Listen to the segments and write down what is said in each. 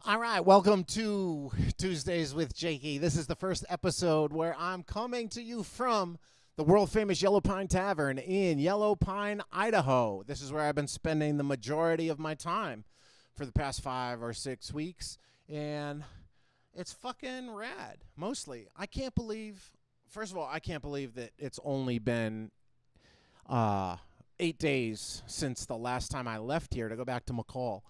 All right, welcome to Tuesdays with Jakey. This is the first episode where I'm coming to you from the world famous Yellow Pine Tavern in Yellow Pine, Idaho. This is where I've been spending the majority of my time for the past 5 or 6 weeks, and it's fucking rad. Mostly, I can't believe. First of all, I can't believe that it's only been 8 days since the last time I left here to go back to McCall.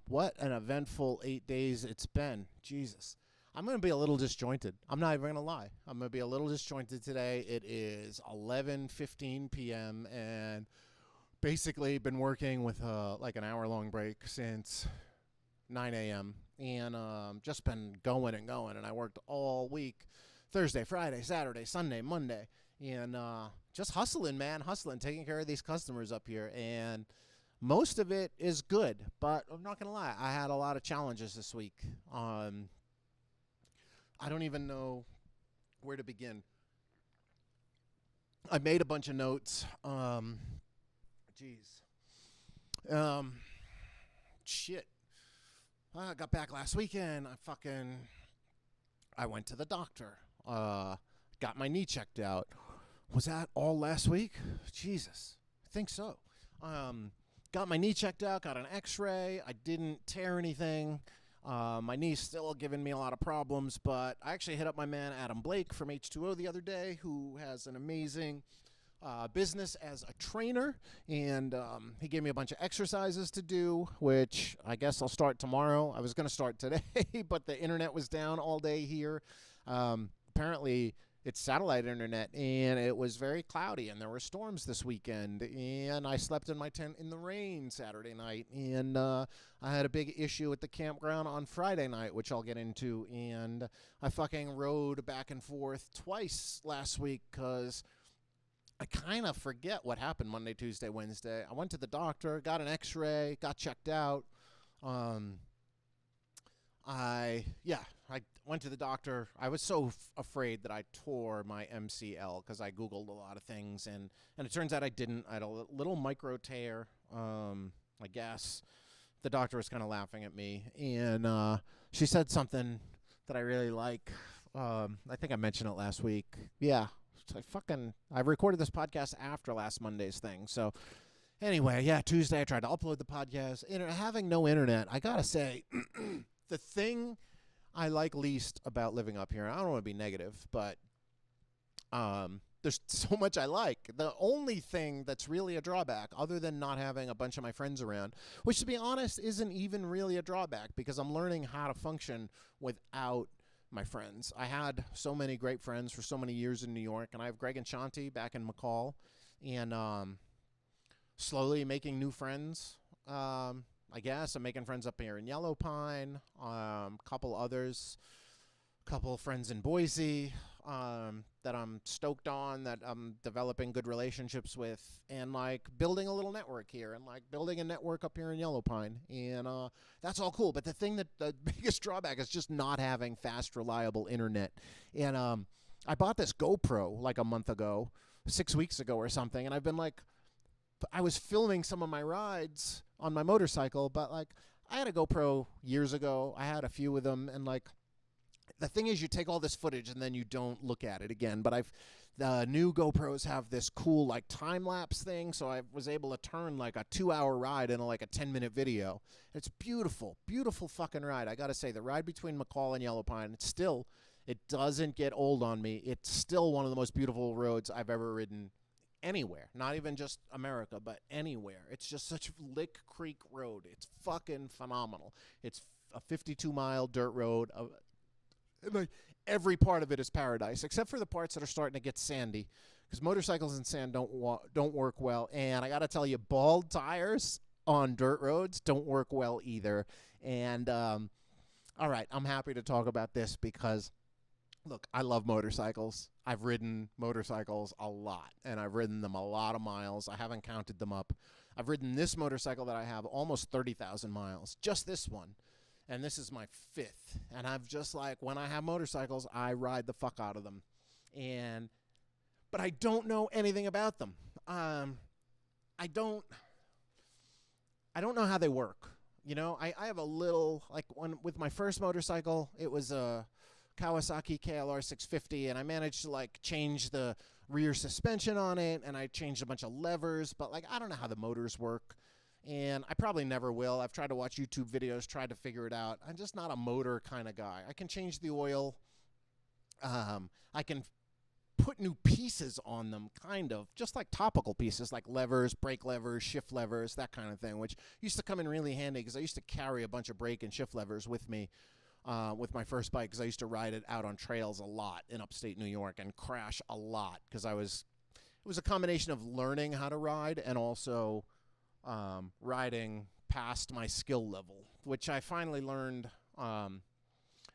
What an eventful 8 days it's been. Jesus. I'm going to be a little disjointed. I'm not even going to lie. I'm going to be a little disjointed today. It is 11:15 p.m. and basically been working with like an hour-long break since 9 a.m. and just been going and going. And I worked all week, Thursday, Friday, Saturday, Sunday, Monday, and just hustling, man, hustling, taking care of these customers up here. And most of it is good, but I'm not going to lie. I had a lot of challenges this week. I don't even know where to begin. I made a bunch of notes. Shit. I got back last weekend. I went to the doctor. Got my knee checked out. Was that all last week? Jesus. I think so. Got my knee checked out, got an x-ray. I didn't tear anything. My knee's still giving me a lot of problems, but I actually hit up my man Adam Blake from H2O the other day, who has an amazing business as a trainer, and he gave me a bunch of exercises to do, which I guess I'll start tomorrow. I was going to start today, but the internet was down all day here. Apparently, it's satellite internet, and it was very cloudy, and there were storms this weekend, and I slept in my tent in the rain Saturday night, and I had a big issue at the campground on Friday night, which I'll get into, and I fucking rode back and forth twice last week because I kind of forget what happened Monday, Tuesday, Wednesday. I went to the doctor, got an x-ray, got checked out. I went to the doctor. I was so afraid that I tore my MCL because I Googled a lot of things, and it turns out I didn't. I had a little micro tear, I guess. The doctor was kind of laughing at me, and she said something that I really like. I think I mentioned it last week. Yeah, I recorded this podcast after last Monday's thing, so anyway, yeah, Tuesday I tried to upload the podcast. Having no internet, I gotta say, the thing I like least about living up here, I don't want to be negative, but there's so much I like. The only thing that's really a drawback, other than not having a bunch of my friends around, which to be honest isn't even really a drawback because I'm learning how to function without my friends. I had so many great friends for so many years in New York, and I have Greg and Shanti back in McCall, and slowly making new friends. I guess I'm making friends up here in Yellow Pine, couple others, couple friends in Boise that I'm stoked on, that I'm developing good relationships with, and like building a little network here, and like building a network up here in Yellow Pine, and that's all cool. But the thing that the biggest drawback is just not having fast, reliable internet. And I bought this GoPro like a month ago, 6 weeks ago or something, and I've been like, I was filming some of my rides on my motorcycle, but like I had a GoPro years ago. I had a few of them, and like the thing is, you take all this footage and then you don't look at it again. But the new GoPros have this cool like time lapse thing, so I was able to turn like a 2-hour ride into like a 10-minute video. It's beautiful, beautiful fucking ride. I gotta say, the ride between McCall and Yellow Pine, it doesn't get old on me. It's still one of the most beautiful roads I've ever ridden anywhere, not even just America, but anywhere. It's just such Lick Creek Road. It's fucking phenomenal. It's a 52-mile dirt road. Like every part of it is paradise, except for the parts that are starting to get sandy, because motorcycles in sand don't work well. And I gotta tell you, bald tires on dirt roads don't work well either. And all right, I'm happy to talk about this because, look, I love motorcycles. I've ridden motorcycles a lot, and I've ridden them a lot of miles. I haven't counted them up. I've ridden this motorcycle that I have almost 30,000 miles, just this one, and this is my 5th. And I've just like, when I have motorcycles, I ride the fuck out of them, but I don't know anything about them. I don't know how they work. You know, I have a little, like, when with my first motorcycle, it was a Kawasaki KLR 650, and I managed to like change the rear suspension on it, and I changed a bunch of levers, but like I don't know how the motors work, and I probably never will. I've tried to watch YouTube videos, tried to figure it out. I'm just not a motor kind of guy. I can change the oil. I can put new pieces on them, kind of, just like topical pieces, like levers, brake levers, shift levers, that kind of thing, which used to come in really handy because I used to carry a bunch of brake and shift levers with me with my first bike, because I used to ride it out on trails a lot in upstate New York and crash a lot because it was a combination of learning how to ride and also riding past my skill level, which I finally learned.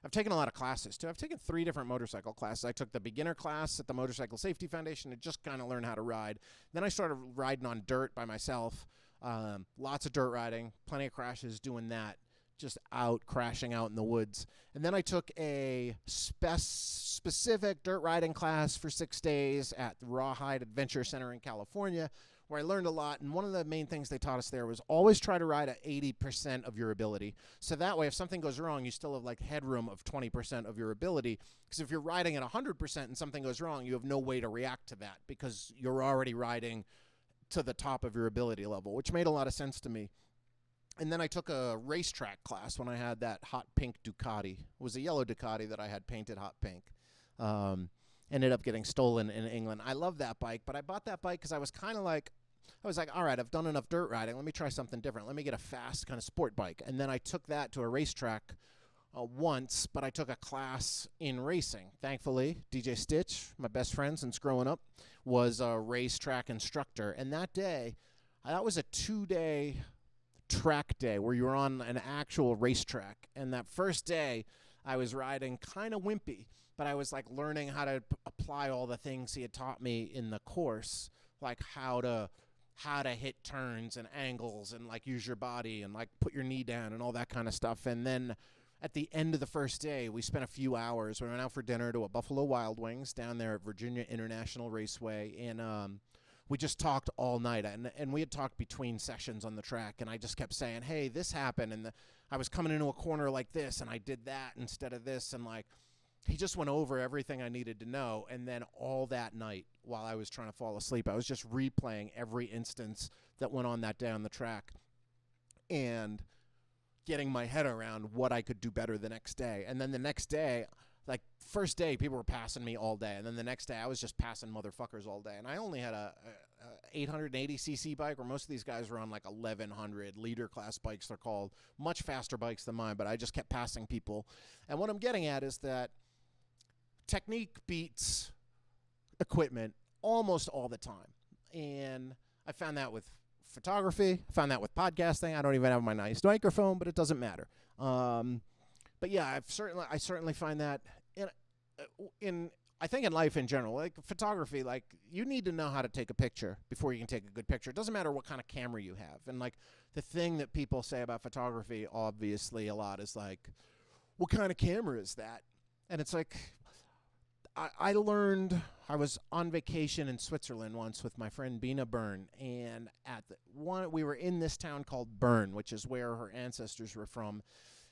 I've taken a lot of classes, too. I've taken 3 different motorcycle classes. I took the beginner class at the Motorcycle Safety Foundation to just kind of learn how to ride. Then I started riding on dirt by myself. Lots of dirt riding, plenty of crashes doing that, just out crashing out in the woods. And then I took a specific dirt riding class for 6 days at the Rawhide Adventure Center in California, where I learned a lot. And one of the main things they taught us there was always try to ride at 80% of your ability. So that way, if something goes wrong, you still have like headroom of 20% of your ability. Because if you're riding at 100% and something goes wrong, you have no way to react to that because you're already riding to the top of your ability level, which made a lot of sense to me. And then I took a racetrack class when I had that hot pink Ducati. It was a yellow Ducati that I had painted hot pink. Ended up getting stolen in England. I love that bike, but I bought that bike because I was like, all right, I've done enough dirt riding. Let me try something different. Let me get a fast kind of sport bike. And then I took that to a racetrack once, but I took a class in racing. Thankfully, DJ Stitch, my best friend since growing up, was a racetrack instructor. And that day, that was a 2-day track day where you were on an actual racetrack. And that first day, I was riding kind of wimpy, but I was like learning how to apply all the things he had taught me in the course, like how to hit turns and angles and like use your body and like put your knee down and all that kind of stuff. And then at the end of the first day, we spent a few hours. We went out for dinner to a Buffalo Wild Wings down there at Virginia International Raceway, and we just talked all night. And we had talked between sessions on the track, and I just kept saying, hey, this happened, and I was coming into a corner like this, and I did that instead of this, and like he just went over everything I needed to know. And then all that night, while I was trying to fall asleep, I was just replaying every instance that went on that day on the track and getting my head around what I could do better the next day. And then the next day, like first day, people were passing me all day. And then the next day, I was just passing motherfuckers all day. And I only had a 880cc bike, where most of these guys were on like 1100 liter class bikes, they're called. Much faster bikes than mine, but I just kept passing people. And what I'm getting at is that technique beats equipment almost all the time. And I found that with photography. I found that with podcasting. I don't even have my nice microphone, but it doesn't matter. But yeah, I certainly find that I think in life in general, like photography, like you need to know how to take a picture before you can take a good picture. It doesn't matter what kind of camera you have. And like the thing that people say about photography, obviously a lot, is like, what kind of camera is that? And it's like, I learned, I was on vacation in Switzerland once with my friend Bina Byrne, and we were in this town called Bern, which is where her ancestors were from.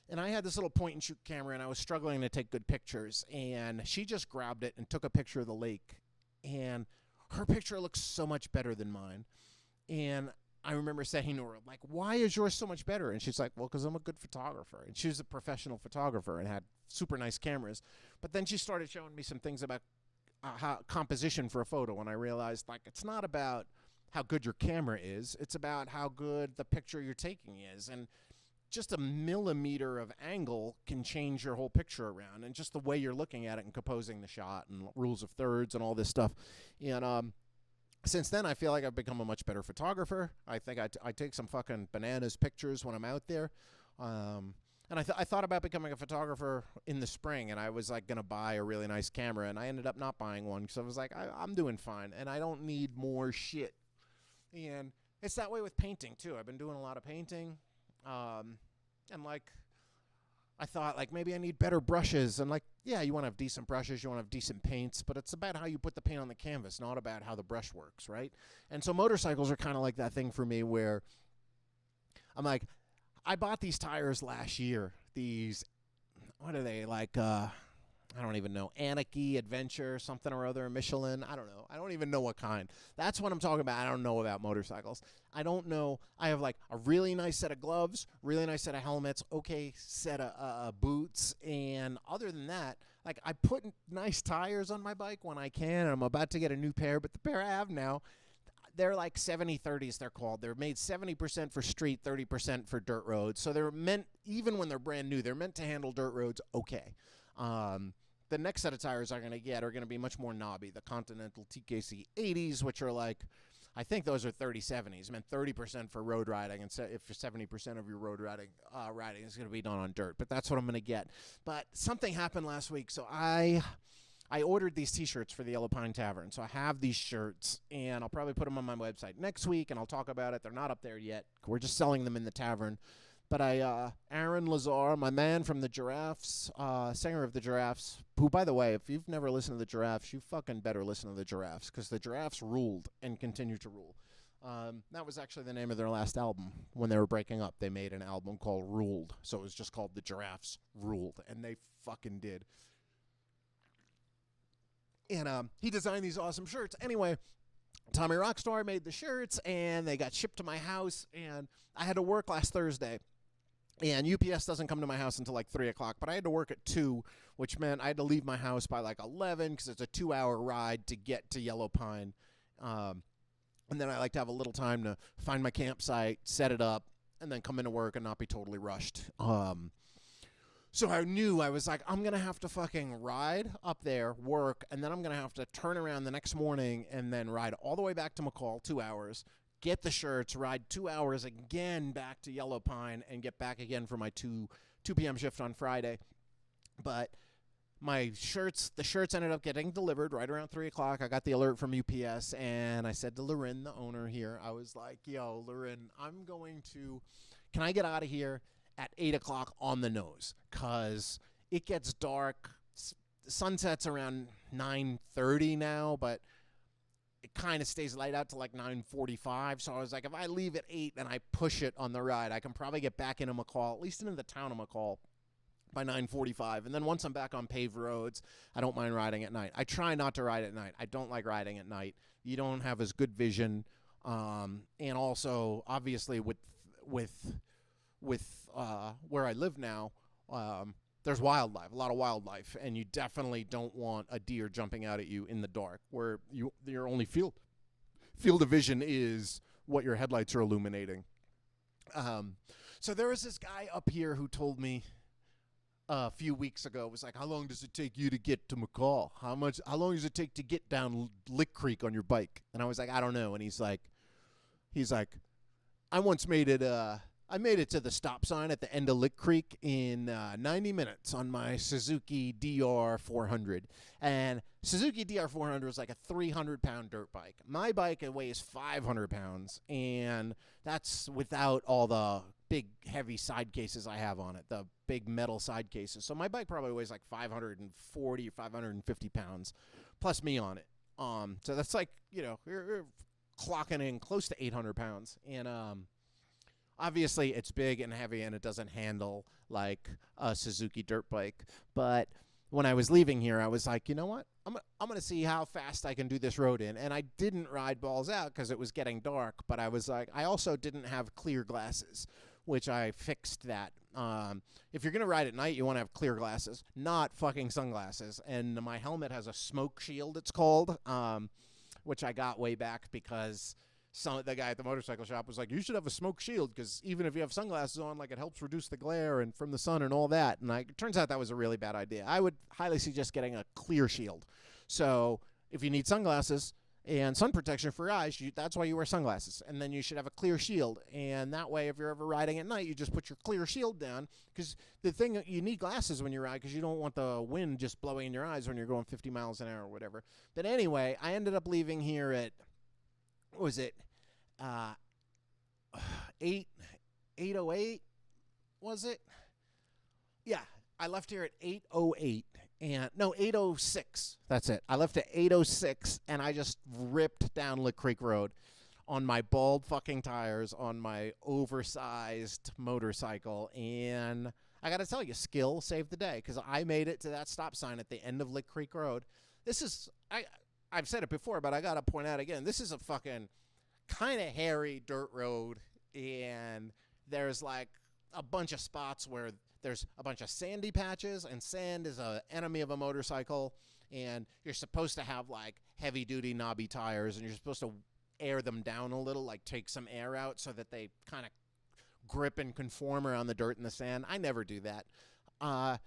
And I had this little point and shoot camera, and I was struggling to take good pictures, and she just grabbed it and took a picture of the lake, and her picture looks so much better than mine. And I remember saying to her, like, why is yours so much better? And she's like, well, because I'm a good photographer. And she was a professional photographer and had super nice cameras. But then she started showing me some things about how composition for a photo, and I realized, like, it's not about how good your camera is. It's about how good the picture you're taking is. And just a millimeter of angle can change your whole picture around, and just the way you're looking at it and composing the shot and rules of thirds and all this stuff. And since then, I feel like I've become a much better photographer. I think I take some fucking bananas pictures when I'm out there. And I thought about becoming a photographer in the spring, and I was like going to buy a really nice camera, and I ended up not buying one because I was like, I'm doing fine, and I don't need more shit. And it's that way with painting, too. I've been doing a lot of painting. And like, I thought, like, maybe I need better brushes. And like, yeah, you want to have decent brushes, you want to have decent paints, but it's about how you put the paint on the canvas, not about how the brush works, right? And so motorcycles are kind of like that thing for me where I'm like, I bought these tires last year. these, what are they, like, I don't even know, Anarchy, Adventure, something or other, Michelin, I don't know. I don't even know what kind. That's what I'm talking about. I don't know about motorcycles. I don't know. I have, like, a really nice set of gloves, really nice set of helmets, okay set of boots, and other than that, like, I put nice tires on my bike when I can, and I'm about to get a new pair, but the pair I have now, they're like 70-30s, they're called. They're made 70% for street, 30% for dirt roads. So they're meant, even when they're brand new, they're meant to handle dirt roads okay. The next set of tires I'm going to get are going to be much more knobby. The Continental TKC 80s, which are like, I think those are 30-70s, meant 30% for road riding, and if 70% of your road riding is going to be done on dirt. But that's what I'm going to get. But something happened last week, so I ordered these T-shirts for the Yellow Pine Tavern. So I have these shirts, and I'll probably put them on my website next week, and I'll talk about it. They're not up there yet. We're just selling them in the tavern. But Aaron Lazar, my man from the Giraffes, singer of the Giraffes, who, by the way, if you've never listened to the Giraffes, you fucking better listen to the Giraffes, because the Giraffes ruled and continue to rule. That was actually the name of their last album. When they were breaking up, they made an album called Ruled. So it was just called The Giraffes Ruled, and they fucking did. And he designed these awesome shirts. Anyway, Tommy Rockstar made the shirts, and they got shipped to my house, and I had to work last Thursday. And UPS doesn't come to my house until like 3 o'clock, but I had to work at 2, which meant I had to leave my house by like 11 because it's a 2-hour ride to get to Yellow Pine. And then I like to have a little time to find my campsite, set it up, and then come into work and not be totally rushed. So I knew, I was like, I'm going to have to fucking ride up there, work, and then I'm going to have to turn around the next morning and then ride all the way back to McCall, 2 hours, get the shirts, ride 2 hours again back to Yellow Pine, and get back again for my 2 p.m. shift on Friday. But the shirts ended up getting delivered right around 3 o'clock. I got the alert from UPS, and I said to Loren, the owner here, I was like, yo, Loren, can I get out of here at 8 o'clock on the nose? Because it gets dark. Sunset's around 9:30 now, but it kind of stays light out to like 9:45. So I was like, if I leave at 8 and I push it on the ride, I can probably get back into McCall, at least into the town of McCall, by 9:45. And then once I'm back on paved roads, I don't mind riding at night. I try not to ride at night. I don't like riding at night. You don't have as good vision. And also, obviously, with where I live now, there's wildlife, a lot of wildlife, and you definitely don't want a deer jumping out at you in the dark, where your only field of vision is what your headlights are illuminating. So there was this guy up here who told me a few weeks ago, it was like, how long does it take you to get to McCall? How long does it take to get down Lick Creek on your bike? And I was like, I don't know. And he's like, I once made it, I made it to the stop sign at the end of Lick Creek in 90 minutes on my Suzuki DR400. And Suzuki DR400 is like a 300-pound dirt bike. My bike, it weighs 500 pounds, and that's without all the big, heavy side cases I have on it, the big metal side cases. So my bike probably weighs like 540 or 550 pounds, plus me on it. So that's like, you're clocking in close to 800 pounds. And obviously, it's big and heavy, and it doesn't handle like a Suzuki dirt bike. But when I was leaving here, I was like, you know what? I'm going to see how fast I can do this road in. And I didn't ride balls out because it was getting dark. But I was like, I also didn't have clear glasses, which I fixed that. If you're going to ride at night, you want to have clear glasses, not fucking sunglasses. And my helmet has a smoke shield, it's called, which I got way back because the guy at the motorcycle shop was like, you should have a smoke shield because even if you have sunglasses on, like, it helps reduce the glare and from the sun and all that. And it turns out that was a really bad idea. I would highly suggest getting a clear shield. So if you need sunglasses and sun protection for your eyes, that's why you wear sunglasses. And then you should have a clear shield. And that way, if you're ever riding at night, you just put your clear shield down. Because the thing, you need glasses when you ride because you don't want the wind just blowing in your eyes when you're going 50 miles an hour or whatever. But anyway, I ended up leaving here at, what was it, 8:08, was it? Yeah, I left here at 8:08. And no, 8:06. That's it. I left at 8:06, and I just ripped down Lick Creek Road on my bald fucking tires on my oversized motorcycle, and I got to tell you, skill saved the day because I made it to that stop sign at the end of Lick Creek Road. This is, I've said it before, but I got to point out again, this is a fucking kind of hairy dirt road, and there's like a bunch of spots where there's a bunch of sandy patches, and sand is an enemy of a motorcycle, and you're supposed to have like heavy duty knobby tires, and you're supposed to air them down a little, like take some air out so that they kind of grip and conform around the dirt and the sand. I never do that.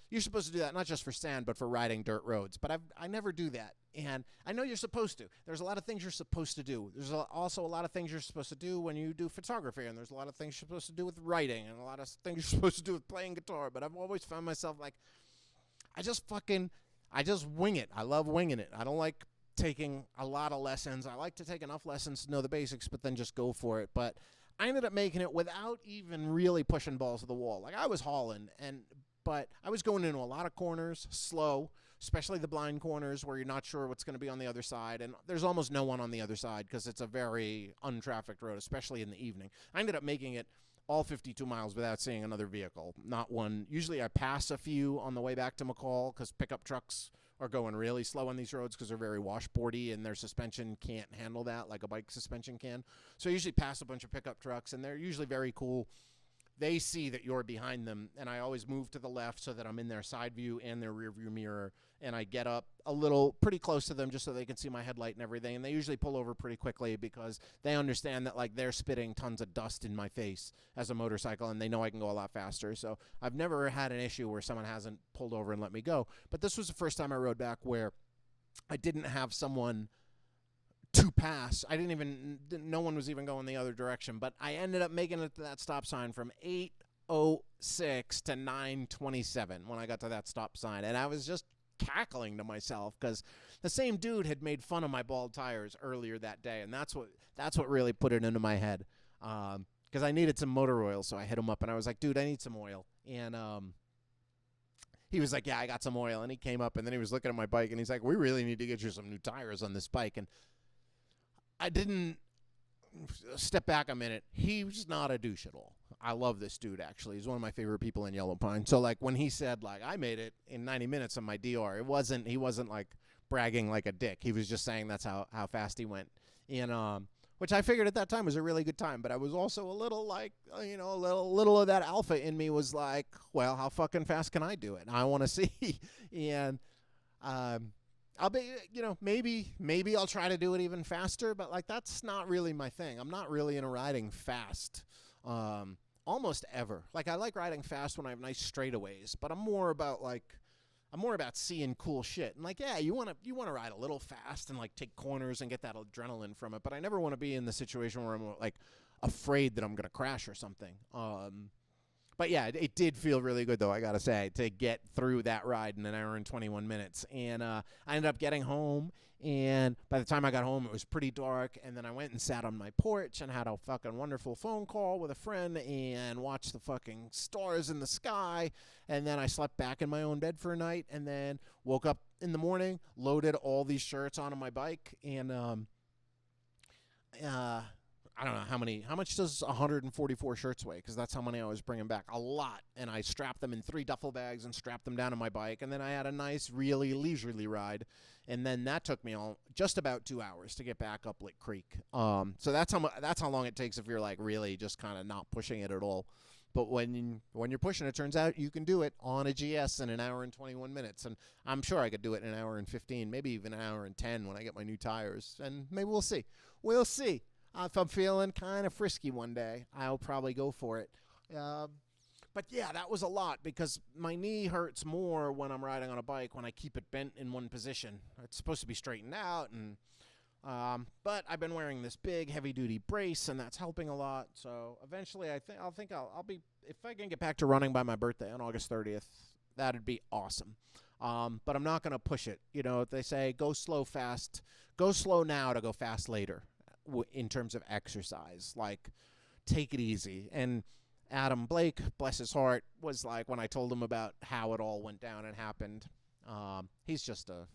You're supposed to do that not just for sand, but for riding dirt roads. But I never do that. And I know you're supposed to. There's a lot of things you're supposed to do. There's also a lot of things you're supposed to do when you do photography. And there's a lot of things you're supposed to do with writing. And a lot of things you're supposed to do with playing guitar. But I've always found myself like, I just wing it. I love winging it. I don't like taking a lot of lessons. I like to take enough lessons to know the basics, but then just go for it. But I ended up making it without even really pushing balls to the wall. Like I was hauling, but I was going into a lot of corners, slow, especially the blind corners where you're not sure what's going to be on the other side. And there's almost no one on the other side because it's a very untrafficked road, especially in the evening. I ended up making it all 52 miles without seeing another vehicle, not one. Usually I pass a few on the way back to McCall because pickup trucks are going really slow on these roads because they're very washboardy and their suspension can't handle that like a bike suspension can. So I usually pass a bunch of pickup trucks, and they're usually very cool. They see that you're behind them, and I always move to the left so that I'm in their side view and their rear view mirror, and I get up a little pretty close to them just so they can see my headlight and everything, and they usually pull over pretty quickly because they understand that like they're spitting tons of dust in my face as a motorcycle, and they know I can go a lot faster. So I've never had an issue where someone hasn't pulled over and let me go. But this was the first time I rode back where I didn't have someone to pass. No one was even going the other direction, but I ended up making it to that stop sign from 8:06 to 9:27 when I got to that stop sign, and I was just cackling to myself because the same dude had made fun of my bald tires earlier that day, and that's what really put it into my head, because I needed some motor oil, so I hit him up, and I was like, dude, I need some oil, and he was like, yeah, I got some oil, and he came up, and then he was looking at my bike, and he's like, we really need to get you some new tires on this bike, and I didn't step back a minute. He was not a douche at all. I love this dude, actually. He's one of my favorite people in Yellow Pine. So, like, when he said, like, I made it in 90 minutes on my DR, he wasn't, like, bragging like a dick. He was just saying that's how fast he went. And, which I figured at that time was a really good time. But I was also a little, like, a little of that alpha in me was like, well, how fucking fast can I do it? I want to see. And, I'll be, maybe I'll try to do it even faster, but like that's not really my thing. I'm not really into riding fast, almost ever. Like I like riding fast when I have nice straightaways, but I'm more about seeing cool shit. And like, yeah, you want to ride a little fast and like take corners and get that adrenaline from it, but I never want to be in the situation where I'm like afraid that I'm gonna crash or something. But yeah, it did feel really good, though, I got to say, to get through that ride in an hour and 21 minutes. And I ended up getting home, and by the time I got home, it was pretty dark. And then I went and sat on my porch and had a fucking wonderful phone call with a friend and watched the fucking stars in the sky. And then I slept back in my own bed for a night and then woke up in the morning, loaded all these shirts onto my bike, and I don't know how much does 144 shirts weigh? Because that's how many I was bringing back. A lot. And I strapped them in 3 duffel bags and strapped them down to my bike. And then I had a nice, really leisurely ride. And then that took me just about 2 hours to get back up Lick Creek. So that's how long it takes if you're like really just kind of not pushing it at all. But when you're pushing, it turns out you can do it on a GS in an hour and 21 minutes. And I'm sure I could do it in an hour and 15, maybe even an hour and 10 when I get my new tires. And maybe we'll see. We'll see. If I'm feeling kind of frisky one day, I'll probably go for it. But yeah, that was a lot because my knee hurts more when I'm riding on a bike when I keep it bent in one position. It's supposed to be straightened out, and but I've been wearing this big heavy-duty brace, and that's helping a lot. So eventually, I'll be, if I can get back to running by my birthday on August 30th, that'd be awesome. But I'm not gonna push it. You know, they say go slow fast, go slow now to go fast later. In terms of exercise, like take it easy. And Adam Blake, bless his heart, was like, when I told him about how it all went down and happened, he's just a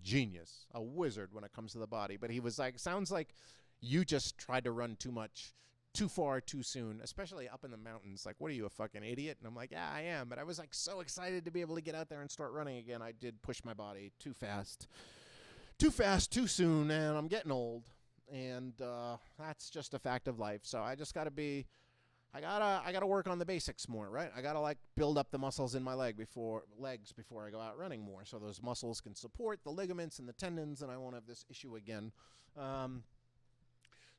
genius, a wizard when it comes to the body. But he was like, sounds like you just tried to run too much too far, too soon, especially up in the mountains. Like, what are you, a fucking idiot? And I'm like, yeah, I am. But I was like so excited to be able to get out there and start running again. I did push my body too fast, too soon, and I'm getting old. And that's just a fact of life. So I just got to be, I gotta work on the basics more, right? I gotta like build up the muscles in my legs before I go out running more, so those muscles can support the ligaments and the tendons, and I won't have this issue again.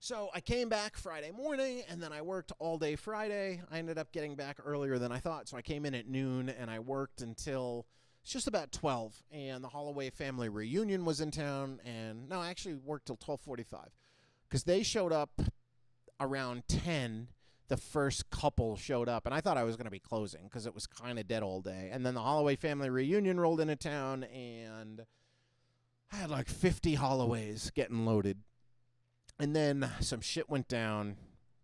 So I came back Friday morning, and then I worked all day Friday. I ended up getting back earlier than I thought, so I came in at noon, and I worked until it's just about 12, and the Holloway family reunion was in town, and no, I actually worked till 12:45, because they showed up around 10. The first couple showed up, and I thought I was going to be closing because it was kind of dead all day. And then the Holloway family reunion rolled into town, and I had like 50 Holloways getting loaded. And then some shit went down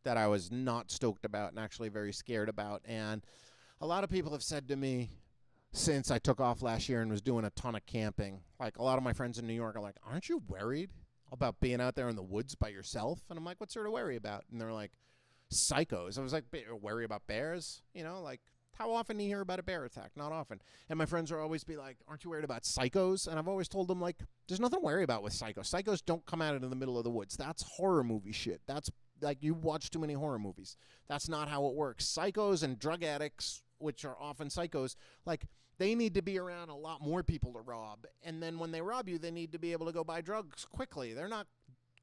that I was not stoked about and actually very scared about. And a lot of people have said to me since I took off last year and was doing a ton of camping, like a lot of my friends in New York are like, aren't you worried about being out there in the woods by yourself? And I'm like, what's there to worry about? And they're like, psychos. I was like, worry about bears? You know, like, how often do you hear about a bear attack? Not often. And my friends will always be like, aren't you worried about psychos? And I've always told them, like, there's nothing to worry about with psychos. Psychos don't come out into the middle of the woods. That's horror movie shit. That's, like, you watch too many horror movies. That's not how it works. Psychos and drug addicts, which are often psychos, like, they need to be around a lot more people to rob. And then when they rob you, they need to be able to go buy drugs quickly. They're not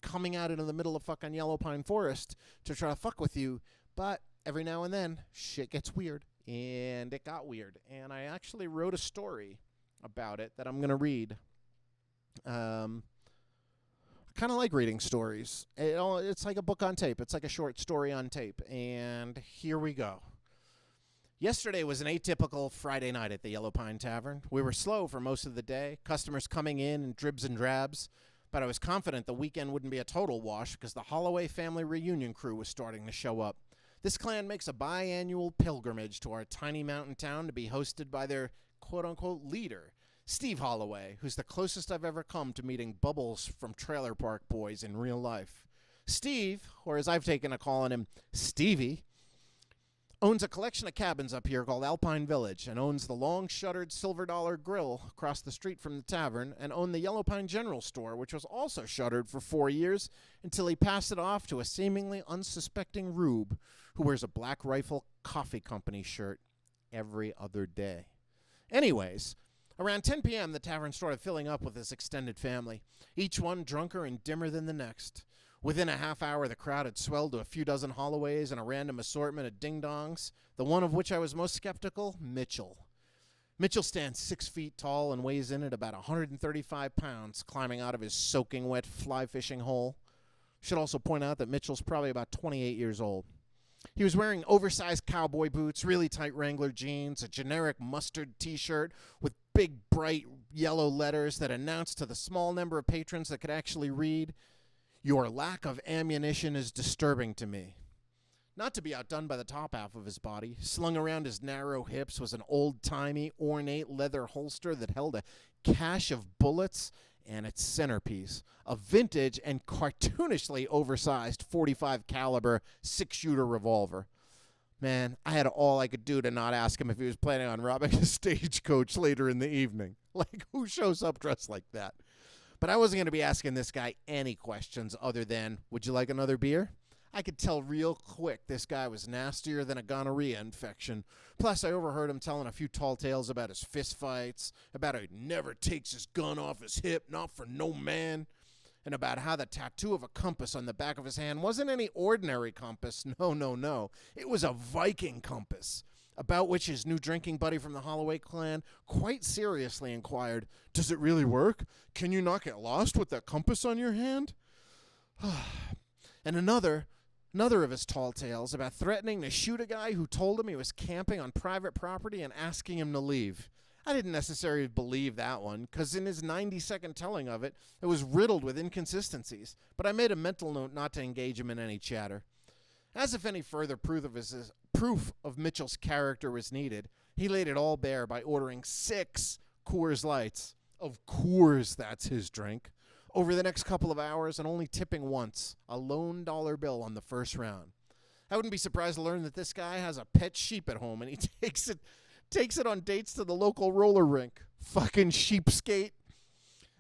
coming out into the middle of fucking Yellow Pine Forest to try to fuck with you. But every now and then, shit gets weird. And it got weird. And I actually wrote a story about it that I'm going to read. I kind of like reading stories. It's like a book on tape. It's like a short story on tape. And here we go. Yesterday was an atypical Friday night at the Yellow Pine Tavern. We were slow for most of the day, customers coming in dribs and drabs. But I was confident the weekend wouldn't be a total wash because the Holloway family reunion crew was starting to show up. This clan makes a biannual pilgrimage to our tiny mountain town to be hosted by their quote-unquote leader, Steve Holloway, who's the closest I've ever come to meeting Bubbles from Trailer Park Boys in real life. Steve, or as I've taken to calling him, Stevie, owns a collection of cabins up here called Alpine Village and owns the long-shuttered Silver Dollar Grill across the street from the tavern and owned the Yellow Pine General Store, which was also shuttered for 4 years until he passed it off to a seemingly unsuspecting rube who wears a Black Rifle Coffee Company shirt every other day. Anyways, around 10 p.m., the tavern started filling up with his extended family, each one drunker and dimmer than the next. Within a half hour, the crowd had swelled to a few dozen Holloways and a random assortment of ding-dongs, the one of which I was most skeptical, Mitchell. Mitchell stands 6 feet tall and weighs in at about 135 pounds, climbing out of his soaking wet fly fishing hole. Should also point out that Mitchell's probably about 28 years old. He was wearing oversized cowboy boots, really tight Wrangler jeans, a generic mustard t-shirt with big, bright yellow letters that announced to the small number of patrons that could actually read, "Your lack of ammunition is disturbing to me." Not to be outdone by the top half of his body, slung around his narrow hips was an old-timey, ornate leather holster that held a cache of bullets and its centerpiece, a vintage and cartoonishly oversized .45 caliber six-shooter revolver. Man, I had all I could do to not ask him if he was planning on robbing a stagecoach later in the evening. Like, who shows up dressed like that? But I wasn't going to be asking this guy any questions other than, would you like another beer? I could tell real quick this guy was nastier than a gonorrhea infection. Plus, I overheard him telling a few tall tales about his fistfights, about how he never takes his gun off his hip, not for no man, and about how the tattoo of a compass on the back of his hand wasn't any ordinary compass. No. It was a Viking compass, about which his new drinking buddy from the Holloway clan quite seriously inquired, "Does it really work? Can you not get lost with that compass on your hand?" And another of his tall tales about threatening to shoot a guy who told him he was camping on private property and asking him to leave. I didn't necessarily believe that one, because in his 90-second telling of it, it was riddled with inconsistencies, but I made a mental note not to engage him in any chatter. As if any further proof of Mitchell's character was needed, he laid it all bare by ordering 6 Coors Lights. Of course that's his drink. Over the next couple of hours and only tipping once, a lone dollar bill on the first round. I wouldn't be surprised to learn that this guy has a pet sheep at home, and he takes it on dates to the local roller rink. Fucking sheepskate.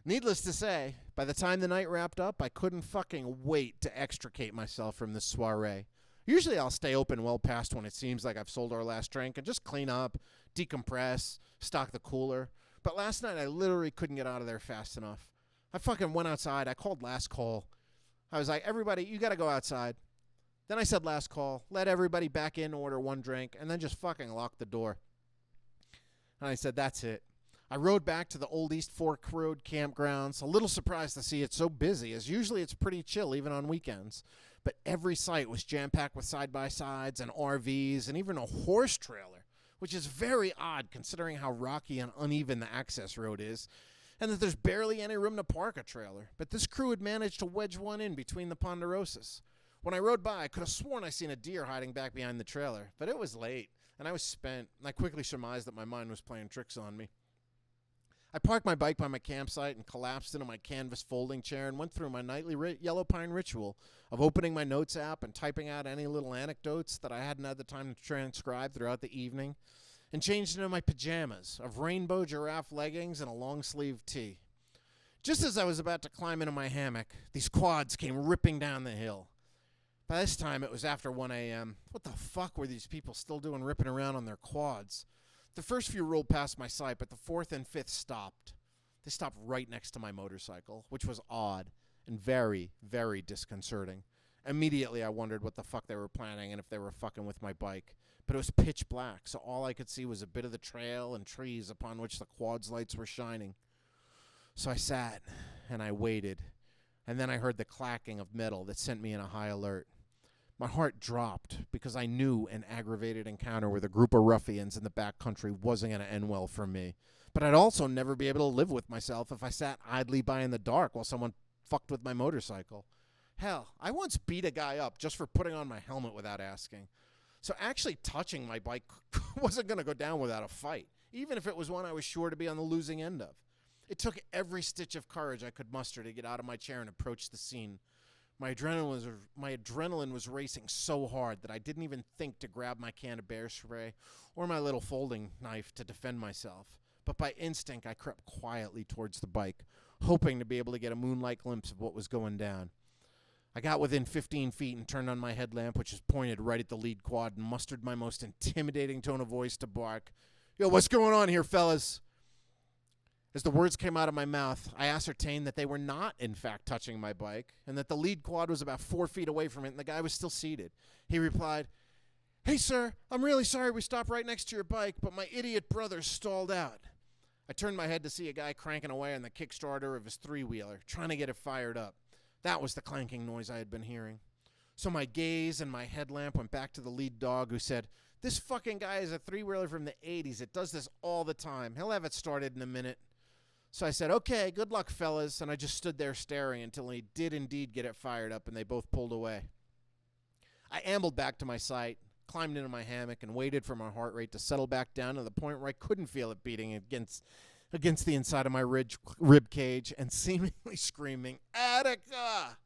Needless to say, by the time the night wrapped up, I couldn't fucking wait to extricate myself from this soiree. Usually I'll stay open well past when it seems like I've sold our last drink and just clean up, decompress, stock the cooler. But last night I literally couldn't get out of there fast enough. I fucking went outside. I called last call. I was like, everybody, you got to go outside. Then I said last call, let everybody back in, order one drink, and then just fucking lock the door. And I said, that's it. I rode back to the Old East Fork Road campgrounds, a little surprised to see it so busy, as usually it's pretty chill even on weekends. But every site was jam-packed with side-by-sides and RVs and even a horse trailer, which is very odd considering how rocky and uneven the access road is, and that there's barely any room to park a trailer. But this crew had managed to wedge one in between the ponderosas. When I rode by, I could have sworn I seen a deer hiding back behind the trailer, but it was late, and I was spent, and I quickly surmised that my mind was playing tricks on me. I parked my bike by my campsite and collapsed into my canvas folding chair and went through my nightly yellow pine ritual of opening my notes app and typing out any little anecdotes that I hadn't had the time to transcribe throughout the evening, and changed into my pajamas of rainbow giraffe leggings and a long-sleeved tee. Just as I was about to climb into my hammock, these quads came ripping down the hill. By this time, it was after 1 a.m. What the fuck were these people still doing ripping around on their quads? The first few rolled past my sight, but the fourth and fifth stopped. They stopped right next to my motorcycle, which was odd and very, very disconcerting. Immediately, I wondered what the fuck they were planning and if they were fucking with my bike. But it was pitch black, so all I could see was a bit of the trail and trees upon which the quad's lights were shining. So I sat, and I waited, and then I heard the clacking of metal that sent me in a high alert. My heart dropped because I knew an aggravated encounter with a group of ruffians in the back country wasn't going to end well for me. But I'd also never be able to live with myself if I sat idly by in the dark while someone fucked with my motorcycle. Hell, I once beat a guy up just for putting on my helmet without asking. So actually touching my bike wasn't going to go down without a fight, even if it was one I was sure to be on the losing end of. It took every stitch of courage I could muster to get out of my chair and approach the scene. My adrenaline was racing so hard that I didn't even think to grab my can of bear spray or my little folding knife to defend myself. But by instinct, I crept quietly towards the bike, hoping to be able to get a moonlight glimpse of what was going down. I got within 15 feet and turned on my headlamp, which was pointed right at the lead quad, and mustered my most intimidating tone of voice to bark, "Yo, what's going on here, fellas?" As the words came out of my mouth, I ascertained that they were not, in fact, touching my bike, and that the lead quad was about 4 feet away from it, and the guy was still seated. He replied, "Hey, sir, I'm really sorry we stopped right next to your bike, but my idiot brother stalled out." I turned my head to see a guy cranking away on the kickstarter of his three-wheeler, trying to get it fired up. That was the clanking noise I had been hearing. So my gaze and my headlamp went back to the lead dog, who said, "This fucking guy is a three-wheeler from the 80s. It does this all the time. He'll have it started in a minute." So I said, "Okay, good luck, fellas," and I just stood there staring until he did indeed get it fired up and they both pulled away. I ambled back to my site, climbed into my hammock, and waited for my heart rate to settle back down to the point where I couldn't feel it beating against the inside of my rib cage and seemingly screaming, "Attica!"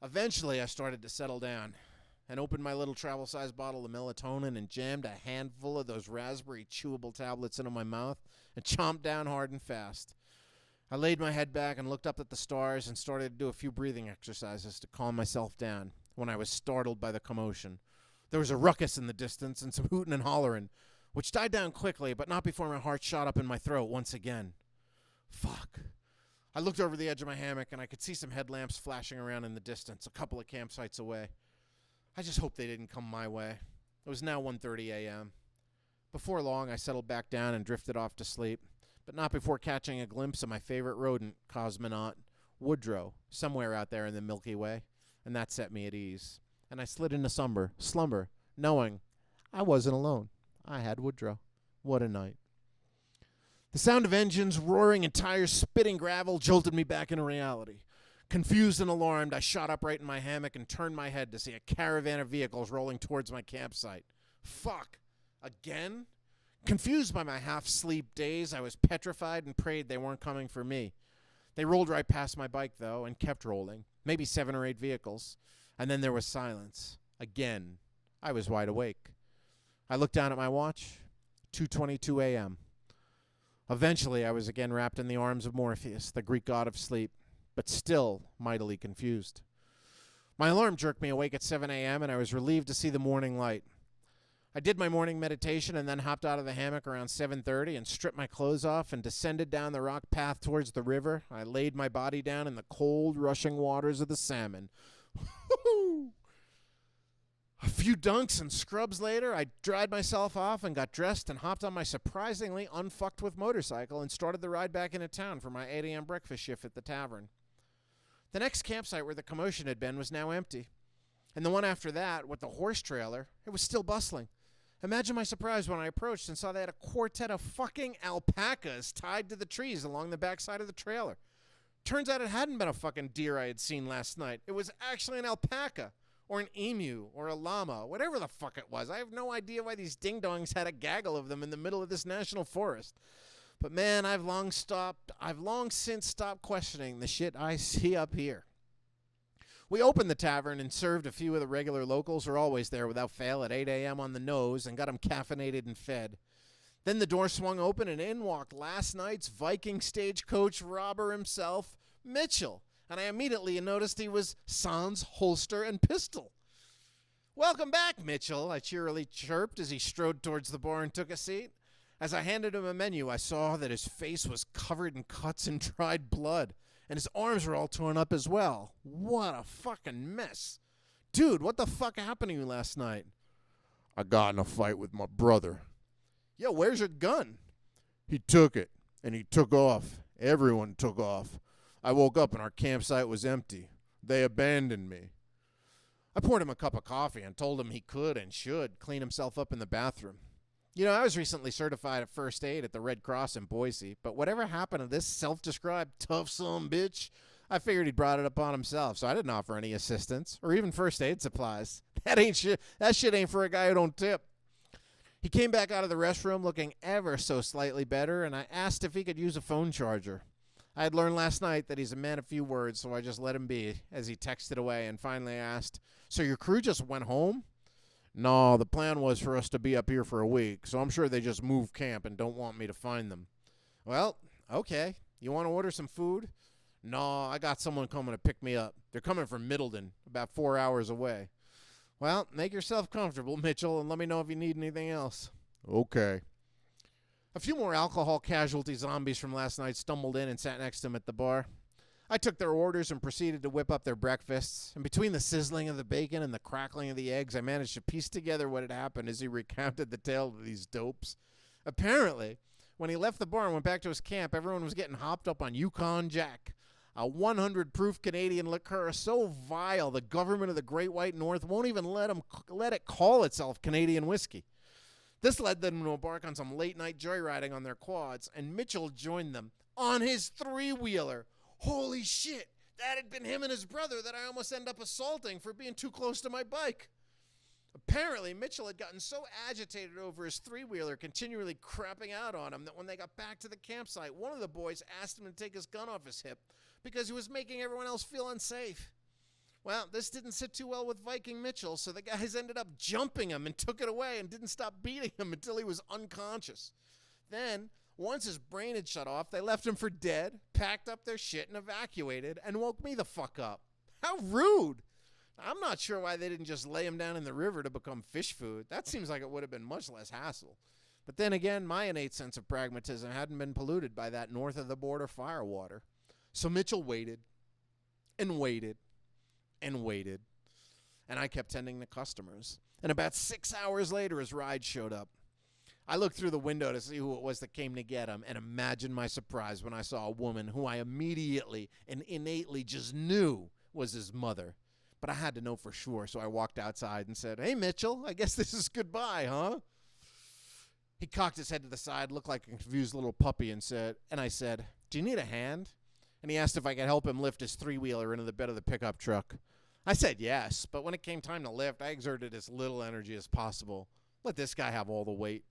Eventually, I started to settle down and opened my little travel-sized bottle of melatonin and jammed a handful of those raspberry chewable tablets into my mouth and chomped down hard and fast. I laid my head back and looked up at the stars and started to do a few breathing exercises to calm myself down when I was startled by the commotion. There was a ruckus in the distance and some hooting and hollering, which died down quickly, but not before my heart shot up in my throat once again. Fuck. I looked over the edge of my hammock and I could see some headlamps flashing around in the distance, a couple of campsites away. I just hoped they didn't come my way. It was now 1:30 a.m. Before long, I settled back down and drifted off to sleep, but not before catching a glimpse of my favorite rodent, cosmonaut, Woodrow, somewhere out there in the Milky Way, and that set me at ease. And I slid into slumber, knowing I wasn't alone. I had Woodrow. What a night. The sound of engines roaring and tires spitting gravel jolted me back into reality. Confused and alarmed, I shot upright in my hammock and turned my head to see a caravan of vehicles rolling towards my campsite. Fuck. Again? Confused by my half-sleep daze, I was petrified and prayed they weren't coming for me. They rolled right past my bike, though, and kept rolling. Maybe 7 or 8 vehicles. And then there was silence. Again, I was wide awake. I looked down at my watch. 2:22 a.m. Eventually, I was again wrapped in the arms of Morpheus, the Greek god of sleep, but still mightily confused. My alarm jerked me awake at 7 a.m., and I was relieved to see the morning light. I did my morning meditation and then hopped out of the hammock around 7:30 and stripped my clothes off and descended down the rock path towards the river. I laid my body down in the cold, rushing waters of the salmon. A few dunks and scrubs later, I dried myself off and got dressed and hopped on my surprisingly unfucked with motorcycle and started the ride back into town for my 8 a.m. breakfast shift at the tavern. The next campsite where the commotion had been was now empty. And the one after that, with the horse trailer, it was still bustling. Imagine my surprise when I approached and saw they had a quartet of fucking alpacas tied to the trees along the backside of the trailer. Turns out it hadn't been a fucking deer I had seen last night. It was actually an alpaca, or an emu, or a llama, whatever the fuck it was. I have no idea why these ding-dongs had a gaggle of them in the middle of this national forest. But man, I've long since stopped questioning the shit I see up here. We opened the tavern and served a few of the regular locals who are always there without fail at 8 a.m. on the nose and got them caffeinated and fed. Then the door swung open and in walked last night's Viking stagecoach robber himself, Mitchell. And I immediately noticed he was sans holster and pistol. "Welcome back, Mitchell," I cheerily chirped as he strode towards the bar and took a seat. As I handed him a menu, I saw that his face was covered in cuts and dried blood, and his arms were all torn up as well. What a fucking mess. "Dude, what the fuck happened to you last night?" "I got in a fight with my brother." "Yo, where's your gun?" "He took it, and he took off. Everyone took off. I woke up and our campsite was empty. They abandoned me." I poured him a cup of coffee and told him he could and should clean himself up in the bathroom. You know, I was recently certified at first aid at the Red Cross in Boise, but whatever happened to this self-described tough son bitch, I figured he'd brought it upon himself, so I didn't offer any assistance or even first aid supplies. That shit ain't for a guy who don't tip. He came back out of the restroom looking ever so slightly better, and I asked if he could use a phone charger. I had learned last night that he's a man of few words, so I just let him be as he texted away and finally asked, "So your crew just went home?" "No, the plan was for us to be up here for a week, so I'm sure they just moved camp and don't want me to find them." "Well, okay. You want to order some food?" "No, I got someone coming to pick me up. They're coming from Middleton, about 4 hours away." "Well, make yourself comfortable, Mitchell, and let me know if you need anything else." "Okay." A few more alcohol casualty zombies from last night stumbled in and sat next to him at the bar. I took their orders and proceeded to whip up their breakfasts, and between the sizzling of the bacon and the crackling of the eggs, I managed to piece together what had happened as he recounted the tale of these dopes. Apparently, when he left the bar and went back to his camp, everyone was getting hopped up on Yukon Jack, a 100-proof Canadian liqueur so vile the government of the Great White North won't even let it call itself Canadian whiskey. This led them to embark on some late-night joyriding on their quads, and Mitchell joined them on his three-wheeler. Holy shit, that had been him and his brother that I almost ended up assaulting for being too close to my bike. Apparently, Mitchell had gotten so agitated over his three-wheeler continually crapping out on him that when they got back to the campsite, one of the boys asked him to take his gun off his hip because he was making everyone else feel unsafe. Well, this didn't sit too well with Viking Mitchell, so the guys ended up jumping him and took it away and didn't stop beating him until he was unconscious. Then, once his brain had shut off, they left him for dead, packed up their shit, and evacuated, and woke me the fuck up. How rude! I'm not sure why they didn't just lay him down in the river to become fish food. That seems like it would have been much less hassle. But then again, my innate sense of pragmatism hadn't been polluted by that north-of-the-border firewater. So Mitchell waited, and waited, and waited, and I kept tending to customers. And about 6 hours later, his ride showed up. I looked through the window to see who it was that came to get him, and imagine my surprise when I saw a woman who I immediately and innately just knew was his mother. But I had to know for sure, so I walked outside and said, "Hey, Mitchell, I guess this is goodbye, huh?" He cocked his head to the side, looked like a confused little puppy, and I said, "Do you need a hand?" And he asked if I could help him lift his three-wheeler into the bed of the pickup truck. I said yes, but when it came time to lift, I exerted as little energy as possible. Let this guy have all the weight.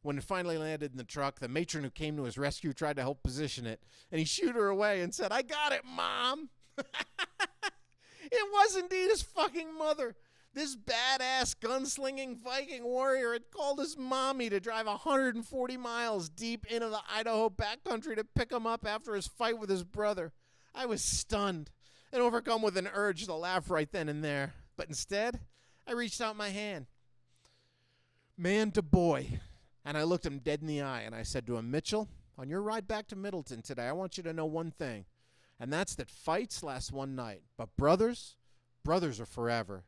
When it finally landed in the truck, the matron who came to his rescue tried to help position it, and he shooed her away and said, "I got it, Mom." It was indeed his fucking mother. This badass gunslinging Viking warrior had called his mommy to drive 140 miles deep into the Idaho backcountry to pick him up after his fight with his brother. I was stunned and overcome with an urge to laugh right then and there. But instead, I reached out my hand, man to boy, and I looked him dead in the eye, and I said to him, Mitchell, on your ride back to Middleton today, I want you to know one thing, and that's that fights last one night, but brothers are forever.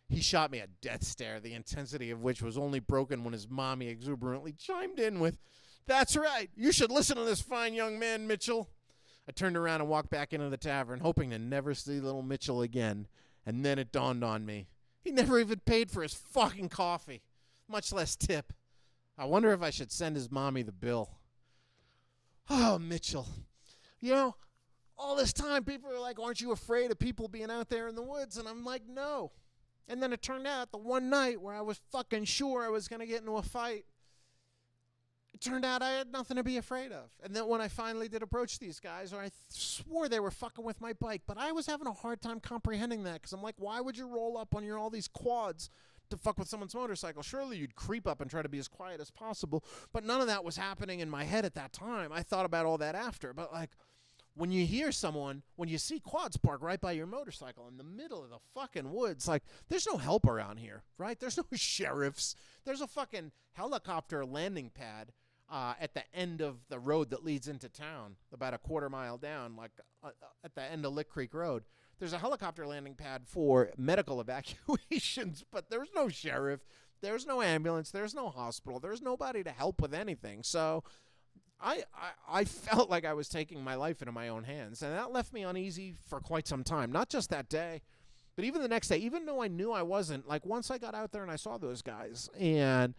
He shot me a death stare, the intensity of which was only broken when his mommy exuberantly chimed in with, that's right, you should listen to this fine young man, Mitchell. I turned around and walked back into the tavern, hoping to never see little Mitchell again, and then it dawned on me. He never even paid for his fucking coffee, much less tip. I wonder if I should send his mommy the bill. Oh, Mitchell. You know, all this time people are like, aren't you afraid of people being out there in the woods? And I'm like, no. And then it turned out the one night where I was fucking sure I was going to get into a fight, it turned out I had nothing to be afraid of. And then when I finally did approach these guys, or I swore they were fucking with my bike, but I was having a hard time comprehending that because I'm like, why would you roll up on all these quads to fuck with someone's motorcycle? Surely you'd creep up and try to be as quiet as possible. But none of that was happening in my head at that time. I thought about all that after. But like, when you hear someone, when you see quads parked right by your motorcycle in the middle of the fucking woods, like, there's no help around here, right? There's no sheriffs. There's a fucking helicopter landing pad at the end of the road that leads into town, about a quarter mile down, like at the end of Lick Creek Road. There's a helicopter landing pad for medical evacuations, but there's no sheriff. There's no ambulance. There's no hospital. There's nobody to help with anything. So I felt like I was taking my life into my own hands, and that left me uneasy for quite some time. Not just that day, but even the next day, even though I knew I wasn't, like once I got out there and I saw those guys and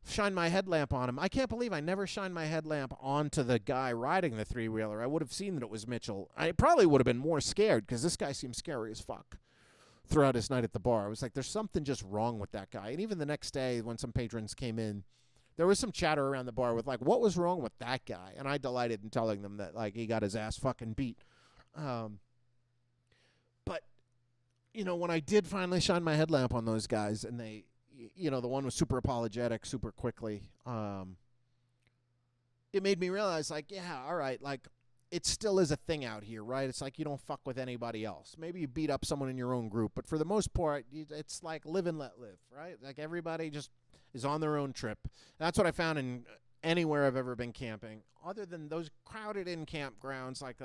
shined my headlamp on him, I can't believe I never shined my headlamp onto the guy riding the three-wheeler. I would have seen that it was Mitchell. I probably would have been more scared because this guy seemed scary as fuck throughout his night at the bar. I was like, there's something just wrong with that guy. And even the next day when some patrons came in, there was some chatter around the bar with like, what was wrong with that guy? And I delighted in telling them that like he got his ass fucking beat. But, you know, when I did finally shine my headlamp on those guys and they, you know, the one was super apologetic super quickly, it made me realize like, yeah, all right, like it still is a thing out here, right? It's like you don't fuck with anybody else. Maybe you beat up someone in your own group, but for the most part, it's like live and let live, right? Like everybody just is on their own trip. And that's what I found in anywhere I've ever been camping, other than those crowded-in campgrounds like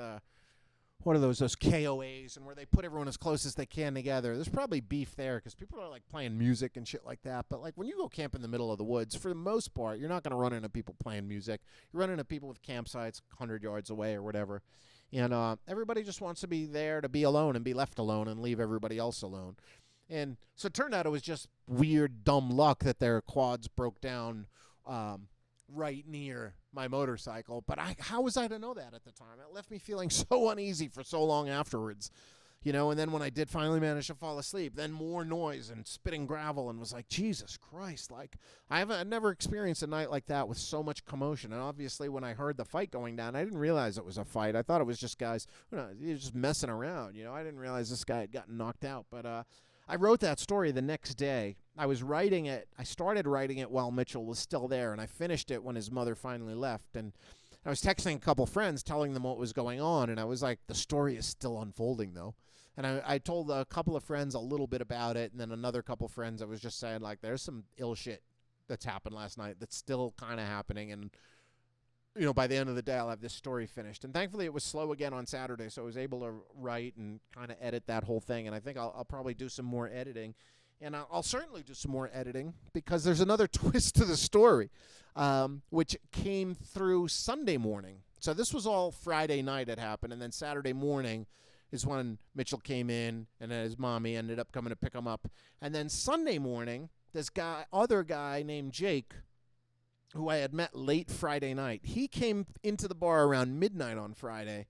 what are those KOAs, and where they put everyone as close as they can together. There's probably beef there because people are like playing music and shit like that. But like when you go camp in the middle of the woods, for the most part, you're not going to run into people playing music. You're running into people with campsites 100 yards away or whatever. And everybody just wants to be there to be alone and be left alone and leave everybody else alone. And so it turned out it was just weird, dumb luck that their quads broke down right near my motorcycle. But how was I to know that at the time? It left me feeling so uneasy for so long afterwards. You know, and then when I did finally manage to fall asleep, then more noise and spitting gravel, and was like, Jesus Christ, like, I've never experienced a night like that with so much commotion. And obviously when I heard the fight going down, I didn't realize it was a fight. I thought it was just guys, just messing around, you know. I didn't realize this guy had gotten knocked out. But I wrote that story the next day. I was writing it. I started writing it while Mitchell was still there, and I finished it when his mother finally left. And I was texting a couple friends telling them what was going on, and I was like, the story is still unfolding, though. And I told a couple of friends a little bit about it, and then another couple of friends I was just saying, like, there's some ill shit that's happened last night that's still kind of happening, and, you know, by the end of the day, I'll have this story finished. And thankfully, it was slow again on Saturday, so I was able to write and kind of edit that whole thing, and I think I'll probably do some more editing. And I'll certainly do some more editing because there's another twist to the story, which came through Sunday morning. So this was all Friday night it happened, and then Saturday morning is when Mitchell came in, and his mommy ended up coming to pick him up. And then Sunday morning, this other guy named Jake, who I had met late Friday night, he came into the bar around midnight on Friday,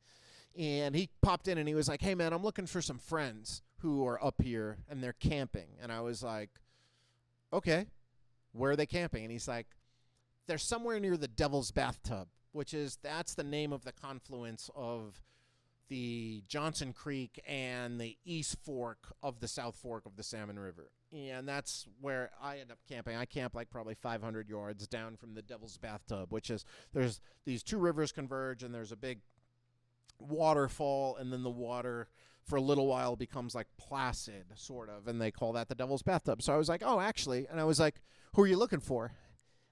and he popped in and he was like, hey, man, I'm looking for some friends who are up here, and they're camping. And I was like, okay, where are they camping? And he's like, they're somewhere near the Devil's Bathtub, that's the name of the confluence of the Johnson Creek and the East Fork of the South Fork of the Salmon River. And that's where I end up camping. I camp like probably 500 yards down from the Devil's Bathtub, which is there's these two rivers converge and there's a big waterfall, and then the water for a little while becomes like placid, sort of, and they call that the Devil's Bathtub. So I was like, oh, actually, and I was like, who are you looking for?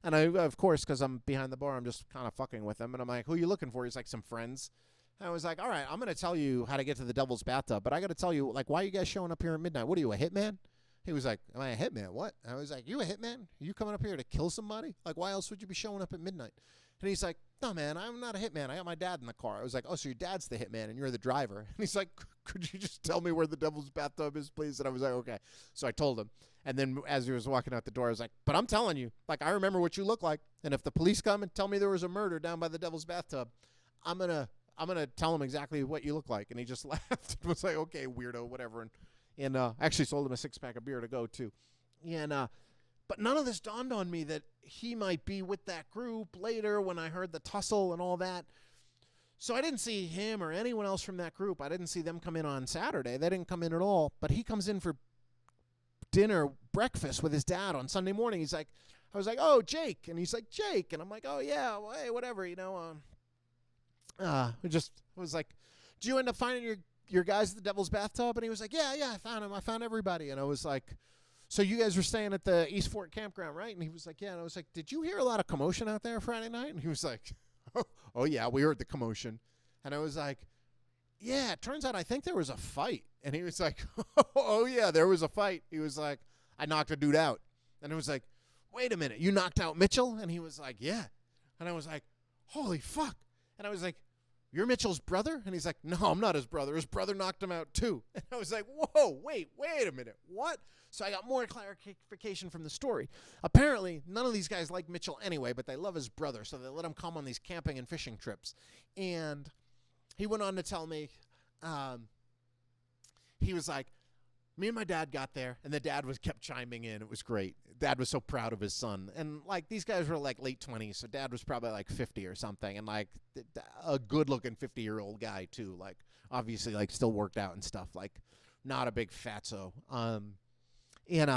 And I, of course, because I'm behind the bar, I'm just kind of fucking with him, and I'm like, who are you looking for? He's like, some friends. And I was like, all right, I'm going to tell you how to get to the Devil's Bathtub, but I got to tell you, like, why are you guys showing up here at midnight? What are you, a hitman? He was like, am I a hitman? What? And I was like, you a hitman? Are you coming up here to kill somebody? Like, why else would you be showing up at midnight? And he's like, no, man, I'm not a hitman. I got my dad in the car. I was like, oh, so your dad's the hitman and you're the driver. And he's like, could you just tell me where the Devil's Bathtub is, please? And I was like, okay. So I told him. And then as he was walking out the door, I was like, but I'm telling you, like, I remember what you look like. And if the police come and tell me there was a murder down by the Devil's Bathtub, I'm gonna tell him exactly what you look like. And he just laughed and was like, okay, weirdo, whatever. And I actually sold him a 6-pack of beer to go to. And but none of this dawned on me that he might be with that group later when I heard the tussle and all that. So I didn't see him or anyone else from that group. I didn't see them come in on Saturday. They didn't come in at all. But he comes in for dinner, breakfast with his dad on Sunday morning. He's like, I was like, oh, Jake. And he's like, Jake. And I'm like, oh, yeah, well, hey, whatever, you know. It just was like, did you end up finding your guys at the Devil's Bathtub? And he was like, yeah, I found him. I found everybody. And I was like, so you guys were staying at the East Fork campground, right? And he was like, yeah. And I was like, did you hear a lot of commotion out there Friday night? And he was like, oh yeah, we heard the commotion. And I was like, yeah, it turns out I think there was a fight. And he was like, oh yeah, there was a fight. He was like, I knocked a dude out. And I was like, wait a minute, you knocked out Mitchell? And he was like, yeah. And I was like, holy fuck. And I was like, you're Mitchell's brother? And he's like, no, I'm not his brother. His brother knocked him out too. And I was like, whoa, wait a minute. What? So I got more clarification from the story. Apparently, none of these guys like Mitchell anyway, but they love his brother, so they let him come on these camping and fishing trips. And he went on to tell me, he was like, me and my dad got there, and the dad kept chiming in. It was great. Dad was so proud of his son. And, like, these guys were, like, late 20s, so Dad was probably, like, 50 or something. And, like, a good-looking 50-year-old guy, too. Like, obviously, like, still worked out and stuff. Like, not a big fatso. And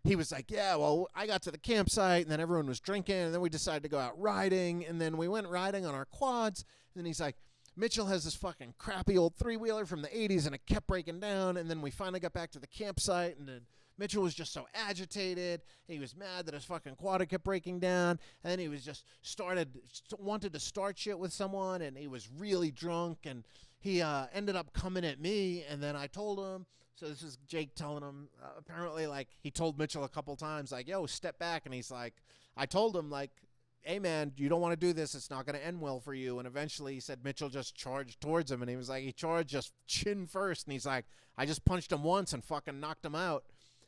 he was like, yeah, well, I got to the campsite, and then everyone was drinking, and then we decided to go out riding, and then we went riding on our quads. And then he's like, Mitchell has this fucking crappy old 3-wheeler from the 80s, and it kept breaking down. And then we finally got back to the campsite, and then Mitchell was just so agitated. He was mad that his fucking quad kept breaking down. And then he was just wanted to start shit with someone, and he was really drunk. And he ended up coming at me, and then I told him. So this is Jake telling him, apparently, like, he told Mitchell a couple times, like, yo, step back. And he's like, I told him, like, hey, man, you don't want to do this. It's not going to end well for you. And eventually he said Mitchell just charged towards him. And he was like, he charged just chin first. And he's like, I just punched him once and fucking knocked him out.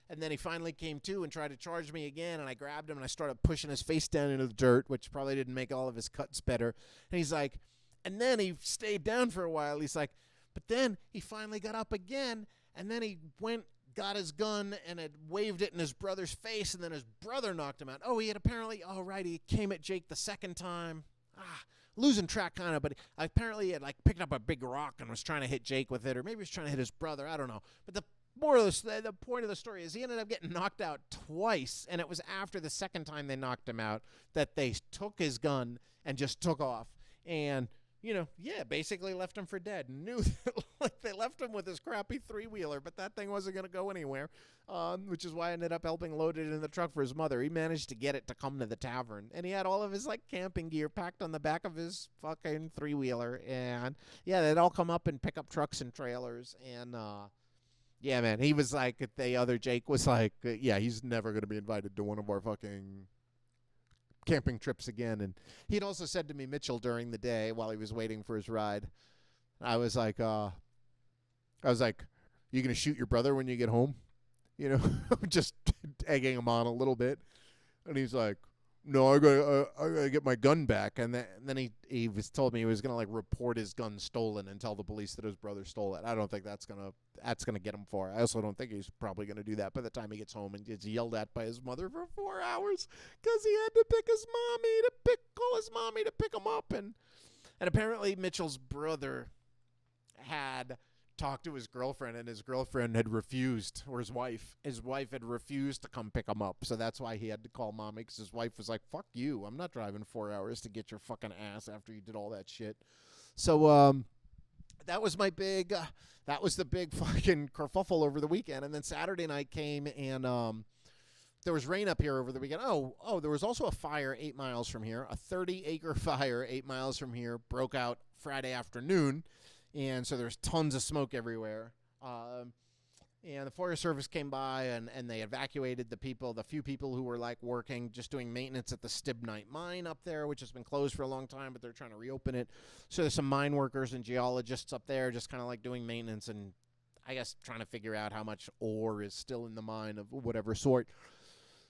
And then he finally came to and tried to charge me again. And I grabbed him and I started pushing his face down into the dirt, which probably didn't make all of his cuts better. And he's like, and then he stayed down for a while. He's like, but then he finally got up again. And then he got his gun and had waved it in his brother's face, and then his brother knocked him out. Oh, he had apparently, he came at Jake the second time. Losing track kind of, but apparently he had like picked up a big rock and was trying to hit Jake with it, or maybe he was trying to hit his brother. I don't know. But the point of the story is he ended up getting knocked out twice, and it was after the second time they knocked him out that they took his gun and just took off. And basically left him for dead. Knew that, like, they left him with his crappy 3-wheeler, but that thing wasn't going to go anywhere, which is why I ended up helping load it in the truck for his mother. He managed to get it to come to the tavern, and he had all of his, like, camping gear packed on the back of his fucking 3-wheeler, and, yeah, they'd all come up and pick up trucks and trailers, and, yeah, man, he was like, the other Jake was like, yeah, he's never going to be invited to one of our fucking camping trips again. And he'd also said to me, Mitchell, during the day while he was waiting for his ride, I was like, you gonna shoot your brother when you get home? Just egging him on a little bit. And he's like, no, I gotta get my gun back. And then he told me he was gonna, like, report his gun stolen and tell the police that his brother stole it. I don't think that's gonna get him far. I also don't think he's probably gonna do that by the time he gets home and gets yelled at by his mother for 4 hours because he had to call his mommy to pick him up. And apparently Mitchell's brother had talked to his girlfriend, and his girlfriend had refused, or his wife had refused to come pick him up. So that's why he had to call mommy, because his wife was like, fuck you, I'm not driving 4 hours to get your fucking ass after you did all that shit. So that was my big that was the big fucking kerfuffle over the weekend. And then Saturday night came, and there was rain up here over the weekend. Oh, there was also a fire 8 miles from here. A 30-acre fire 8 miles from here broke out Friday afternoon. And so there's tons of smoke everywhere. And the Forest Service came by, and they evacuated the few people who were like working, just doing maintenance at the Stibnite mine up there, which has been closed for a long time, but they're trying to reopen it. So there's some mine workers and geologists up there just kind of like doing maintenance and I guess trying to figure out how much ore is still in the mine of whatever sort.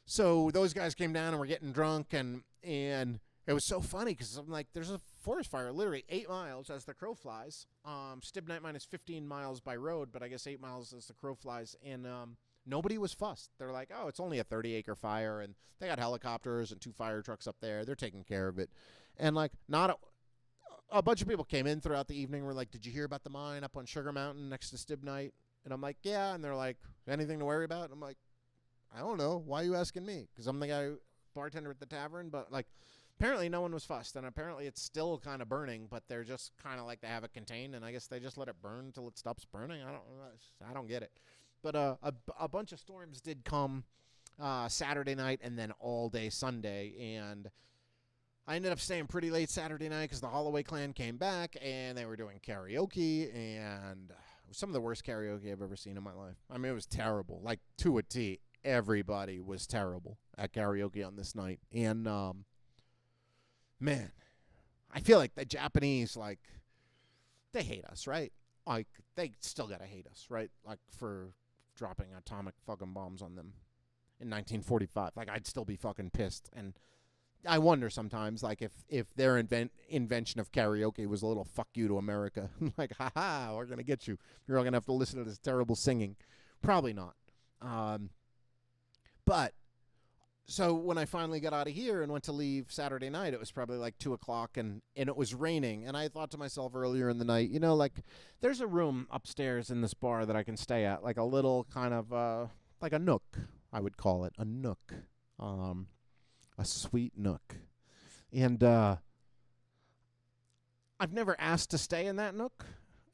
So those guys came down and were getting drunk, and it was so funny because I'm like, there's a forest fire literally 8 miles as the crow flies. Stibnite mine is 15 miles by road, but I guess 8 miles as the crow flies, and nobody was fussed. They're like, oh, it's only a 30-acre fire, and they got helicopters and 2 fire trucks up there. They're taking care of it. And like, not a bunch of people came in throughout the evening. Were like, did you hear about the mine up on Sugar Mountain next to Stibnite? And I'm like, yeah. And they're like, anything to worry about? And I'm like, I don't know. Why are you asking me? Because I'm the guy, bartender at the tavern. But like, apparently no one was fussed, and apparently it's still kind of burning, but they're just kind of like, they have it contained, and I guess they just let it burn until it stops burning. I don't get it. But a bunch of storms did come Saturday night and then all day Sunday, and I ended up staying pretty late Saturday night because the Holloway clan came back, and they were doing karaoke, and it was some of the worst karaoke I've ever seen in my life. I mean, it was terrible, like to a T. Everybody was terrible at karaoke on this night. And, man, I feel like the Japanese, like, they hate us, right? Like, they still gotta hate us, right? Like, for dropping atomic fucking bombs on them in 1945. Like, I'd still be fucking pissed. And I wonder sometimes, like, if their invention of karaoke was a little fuck you to America. Like, ha-ha, we're gonna get you. You're all gonna have to listen to this terrible singing. Probably not. But, so when I finally got out of here and went to leave Saturday night, it was probably like 2 o'clock, and it was raining. And I thought to myself earlier in the night, you know, like, there's a room upstairs in this bar that I can stay at, like a little kind of, like a nook, I would call it, a nook, a sweet nook. And I've never asked to stay in that nook,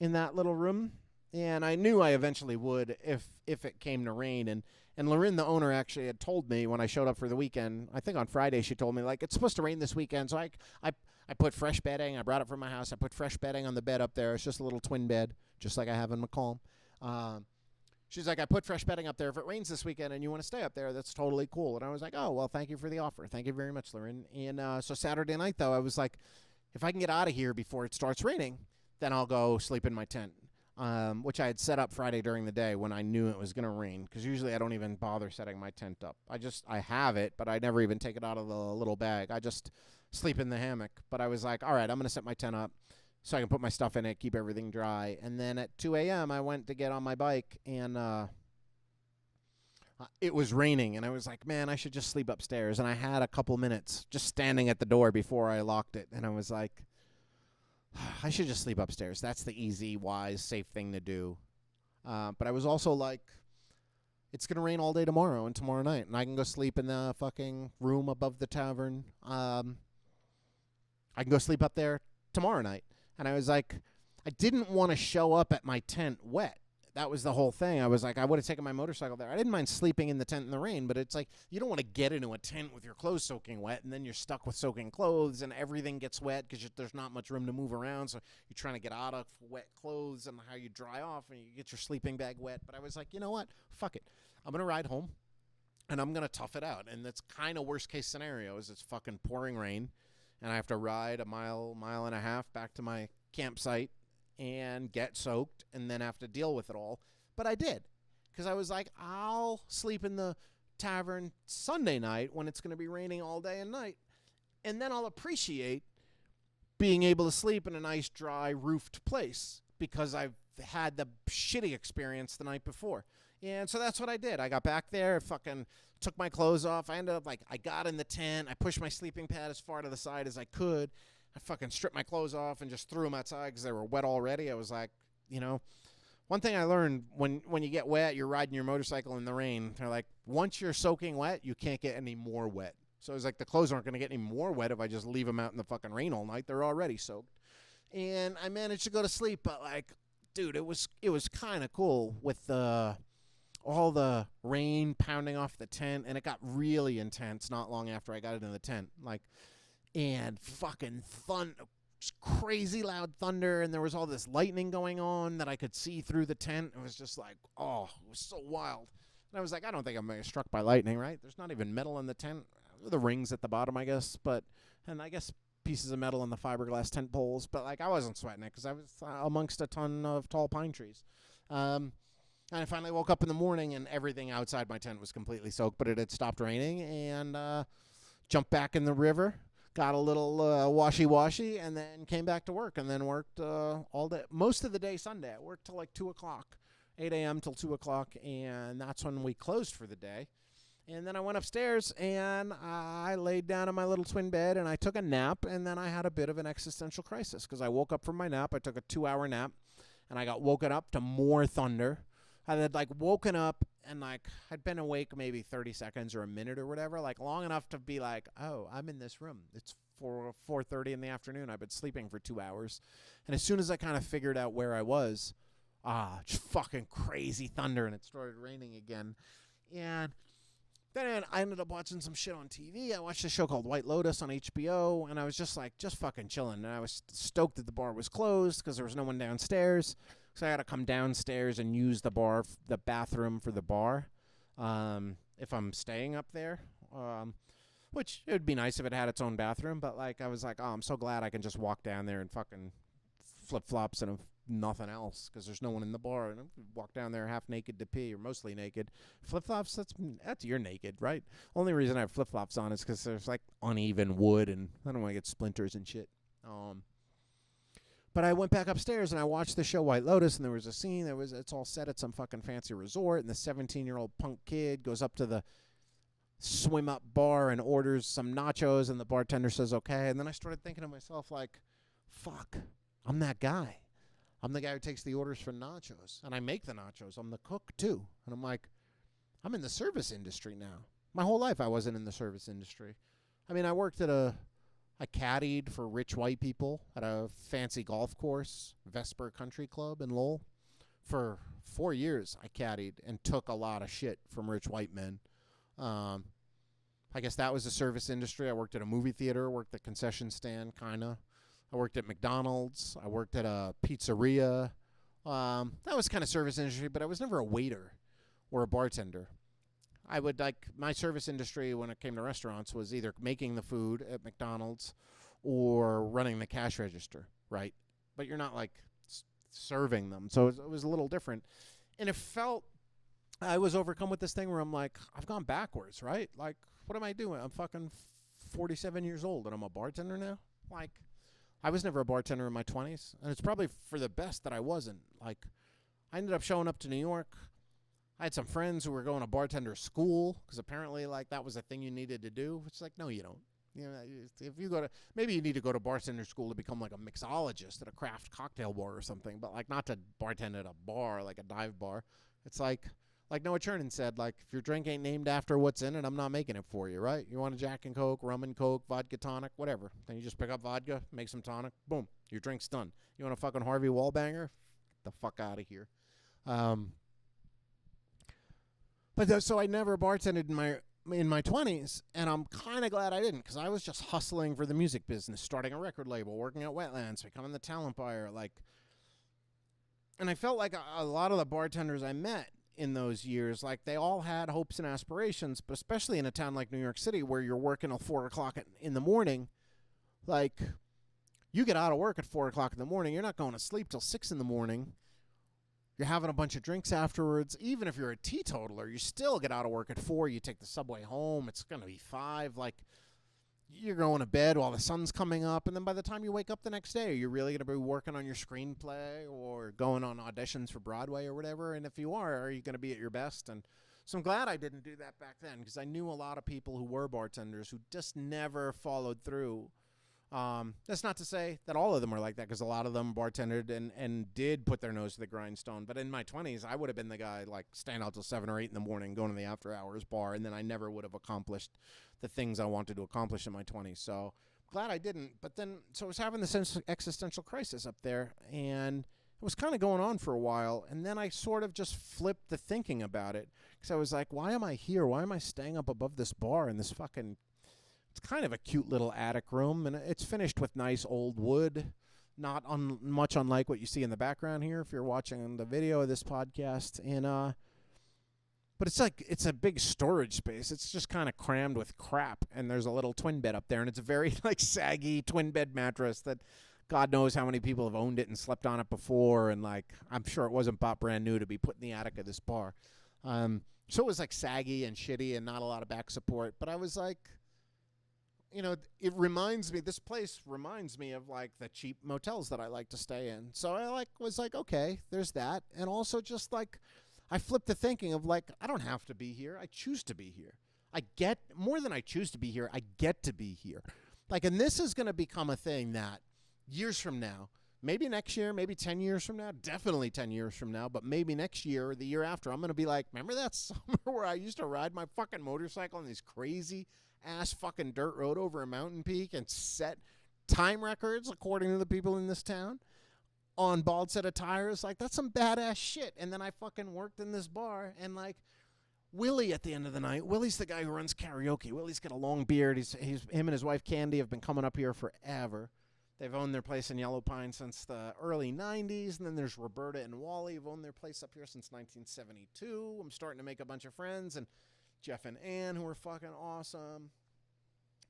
in that little room. And I knew I eventually would if it came to rain. And Lorin, the owner, actually had told me when I showed up for the weekend, I think on Friday she told me, like, it's supposed to rain this weekend. So I put fresh bedding. I brought it from my house. I put fresh bedding on the bed up there. It's just a little twin bed, just like I have in Macomb. She's like, I put fresh bedding up there. If it rains this weekend and you want to stay up there, that's totally cool. And I was like, oh, well, thank you for the offer. Thank you very much, Lorin. And so Saturday night, though, I was like, if I can get out of here before it starts raining, then I'll go sleep in my tent. Which I had set up Friday during the day when I knew it was going to rain, because usually I don't even bother setting my tent up. I have it, but I never even take it out of the little bag. I just sleep in the hammock. But I was like, all right, I'm going to set my tent up so I can put my stuff in it, keep everything dry. And then at 2 a.m., I went to get on my bike, and it was raining. And I was like, man, I should just sleep upstairs. And I had a couple minutes just standing at the door before I locked it. And I was like, I should just sleep upstairs. That's the easy, wise, safe thing to do. But I was also like, it's going to rain all day tomorrow and tomorrow night, and I can go sleep in the fucking room above the tavern. I can go sleep up there tomorrow night. And I was like, I didn't want to show up at my tent wet. That was the whole thing. I was like, I would have taken my motorcycle there. I didn't mind sleeping in the tent in the rain, but it's like, you don't want to get into a tent with your clothes soaking wet, and then you're stuck with soaking clothes, and everything gets wet because there's not much room to move around, so you're trying to get out of wet clothes and how you dry off, and you get your sleeping bag wet. But I was like, you know what? Fuck it. I'm going to ride home, and I'm going to tough it out. And that's kind of worst-case scenario is it's fucking pouring rain, and I have to ride a mile and a half back to my campsite and get soaked and then have to deal with it all. But I did, because I was like, I'll sleep in the tavern Sunday night when it's going to be raining all day and night, and then I'll appreciate being able to sleep in a nice, dry, roofed place, because I've had the shitty experience the night before. And so that's what I did. I got back there, fucking took my clothes off. I ended up, like, I got in the tent. I pushed my sleeping pad as far to the side as I could. I fucking stripped my clothes off and just threw them outside because they were wet already. I was like, One thing I learned when you get wet, you're riding your motorcycle in the rain. They're like, once you're soaking wet, you can't get any more wet. So it's like the clothes aren't going to get any more wet if I just leave them out in the fucking rain all night. They're already soaked. And I managed to go to sleep, but like, dude, it was kind of cool with all the rain pounding off the tent, and it got really intense not long after I got into the tent. Like, and fucking crazy loud thunder, and there was all this lightning going on that I could see through the tent. It was just like, oh, it was so wild. And I was like, I don't think I'm going to get struck by lightning, right? There's not even metal in the tent. The rings at the bottom, I guess, and I guess pieces of metal in the fiberglass tent poles, but like I wasn't sweating it because I was amongst a ton of tall pine trees. And I finally woke up in the morning and everything outside my tent was completely soaked, but it had stopped raining, and jumped back in the river. Got a little washy-washy, and then came back to work, and then worked all day. Most of the day Sunday. I worked till like 2 o'clock, 8 a.m. till 2 o'clock, and that's when we closed for the day. And then I went upstairs, and I laid down in my little twin bed, and I took a nap, and then I had a bit of an existential crisis, because I woke up from my nap. I took a 2-hour nap, and I got woken up to more thunder. I had like woken up and like I'd been awake maybe 30 seconds or a minute or whatever, like long enough to be like, oh, I'm in this room. It's 4:30 in the afternoon. I've been sleeping for 2 hours. And as soon as I kind of figured out where I was, just fucking crazy thunder, and it started raining again. And then I ended up watching some shit on TV. I watched a show called White Lotus on HBO, and I was just fucking chilling. And I was stoked that the bar was closed because there was no one downstairs. So I had to come downstairs and use the bathroom for the bar, if I'm staying up there. Which it would be nice if it had its own bathroom, but like I was like, oh, I'm so glad I can just walk down there and fucking flip-flops and nothing else because there's no one in the bar, and I walk down there half naked to pee or mostly naked. Flip-flops, that's you're naked, right? Only reason I have flip-flops on is because there's like uneven wood and I don't want to get splinters and shit. But I went back upstairs and I watched the show White Lotus, and there was a scene it's all set at some fucking fancy resort, and the 17-year-old punk kid goes up to the swim up bar and orders some nachos, and the bartender says okay. And then I started thinking to myself, like, fuck, I'm that guy. I'm the guy who takes the orders for nachos, and I make the nachos. I'm the cook too. And I'm like, I'm in the service industry now. My whole life I wasn't in the service industry. I mean, I caddied for rich white people at a fancy golf course, Vesper Country Club in Lowell. For 4 years, I caddied and took a lot of shit from rich white men. I guess that was the service industry. I worked at a movie theater, worked at a concession stand, kind of. I worked at McDonald's. I worked at a pizzeria. That was kind of service industry, but I was never a waiter or a bartender. I would like my service industry when it came to restaurants was either making the food at McDonald's or running the cash register, right? But you're not like serving them. So it was a little different. And it felt I was overcome with this thing where I'm like, I've gone backwards, right? Like, what am I doing? I'm fucking 47 years old and I'm a bartender now? Like, I was never a bartender in my 20s. And it's probably for the best that I wasn't. Like, I ended up showing up to New York. I had some friends who were going to bartender school because apparently, like, that was a thing you needed to do. It's like, no, you don't. You know, if you go to, maybe you need to go to bartender school to become like a mixologist at a craft cocktail bar or something, but like not to bartend at a bar, like a dive bar. It's like Noah Chernin said, like, if your drink ain't named after what's in it, I'm not making it for you, right? You want a Jack and Coke, rum and Coke, vodka tonic, whatever. Then you just pick up vodka, make some tonic, boom, your drink's done. You want a fucking Harvey Wallbanger? Get the fuck out of here. So I never bartended in my 20s, and I'm kind of glad I didn't, because I was just hustling for the music business, starting a record label, working at Wetlands, becoming the talent buyer, like, and I felt like a lot of the bartenders I met in those years, like, they all had hopes and aspirations, but especially in a town like New York City where you're working till 4 o'clock in the morning, like, you get out of work at 4 o'clock in the morning, you're not going to sleep till 6 in the morning. You're having a bunch of drinks afterwards. Even if you're a teetotaler, you still get out of work at 4. You take the subway home. It's going to be 5. Like, you're going to bed while the sun's coming up. And then by the time you wake up the next day, you're really going to be working on your screenplay or going on auditions for Broadway or whatever. And if you are you going to be at your best? And so I'm glad I didn't do that back then, because I knew a lot of people who were bartenders who just never followed through That's not to say that all of them are like that, because a lot of them bartended and did put their nose to the grindstone. But in my 20s, I would have been the guy like staying out till 7 or 8 in the morning, going to the after hours bar, and then I never would have accomplished the things I wanted to accomplish in my 20s. So glad I didn't. But then, so I was having this existential crisis up there, and it was kind of going on for a while. And then I sort of just flipped the thinking about it, because I was like, why am I here? Why am I staying up above this bar in this fucking... It's kind of a cute little attic room, and it's finished with nice old wood, not much unlike what you see in the background here if you're watching the video of this podcast. And but it's like, it's a big storage space. It's just kind of crammed with crap, and there's a little twin bed up there, and it's a very like saggy twin bed mattress that God knows how many people have owned it and slept on it before, and like I'm sure it wasn't bought brand new to be put in the attic of this bar. So it was like saggy and shitty and not a lot of back support, but I was like, you know, this place reminds me of like the cheap motels that I like to stay in. So I was like, okay, there's that. And also just like, I flipped the thinking of like, I don't have to be here. I choose to be here. I get more than I choose to be here. I get to be here. Like, and this is going to become a thing that years from now, maybe next year, maybe 10 years from now, definitely 10 years from now, but maybe next year or the year after, I'm going to be like, remember that summer where I used to ride my fucking motorcycle on these crazy ass fucking dirt road over a mountain peak and set time records, according to the people in this town, on bald set of tires? Like, that's some badass shit. And then I fucking worked in this bar, and like Willie at the end of the night, Willie's the guy who runs karaoke. Willie's got a long beard. He's him and his wife Candy have been coming up here forever. They've owned their place in Yellow Pine since the early 90s. And then there's Roberta and Wally who've owned their place up here since 1972. I'm starting to make a bunch of friends, and Jeff and Ann, who are fucking awesome.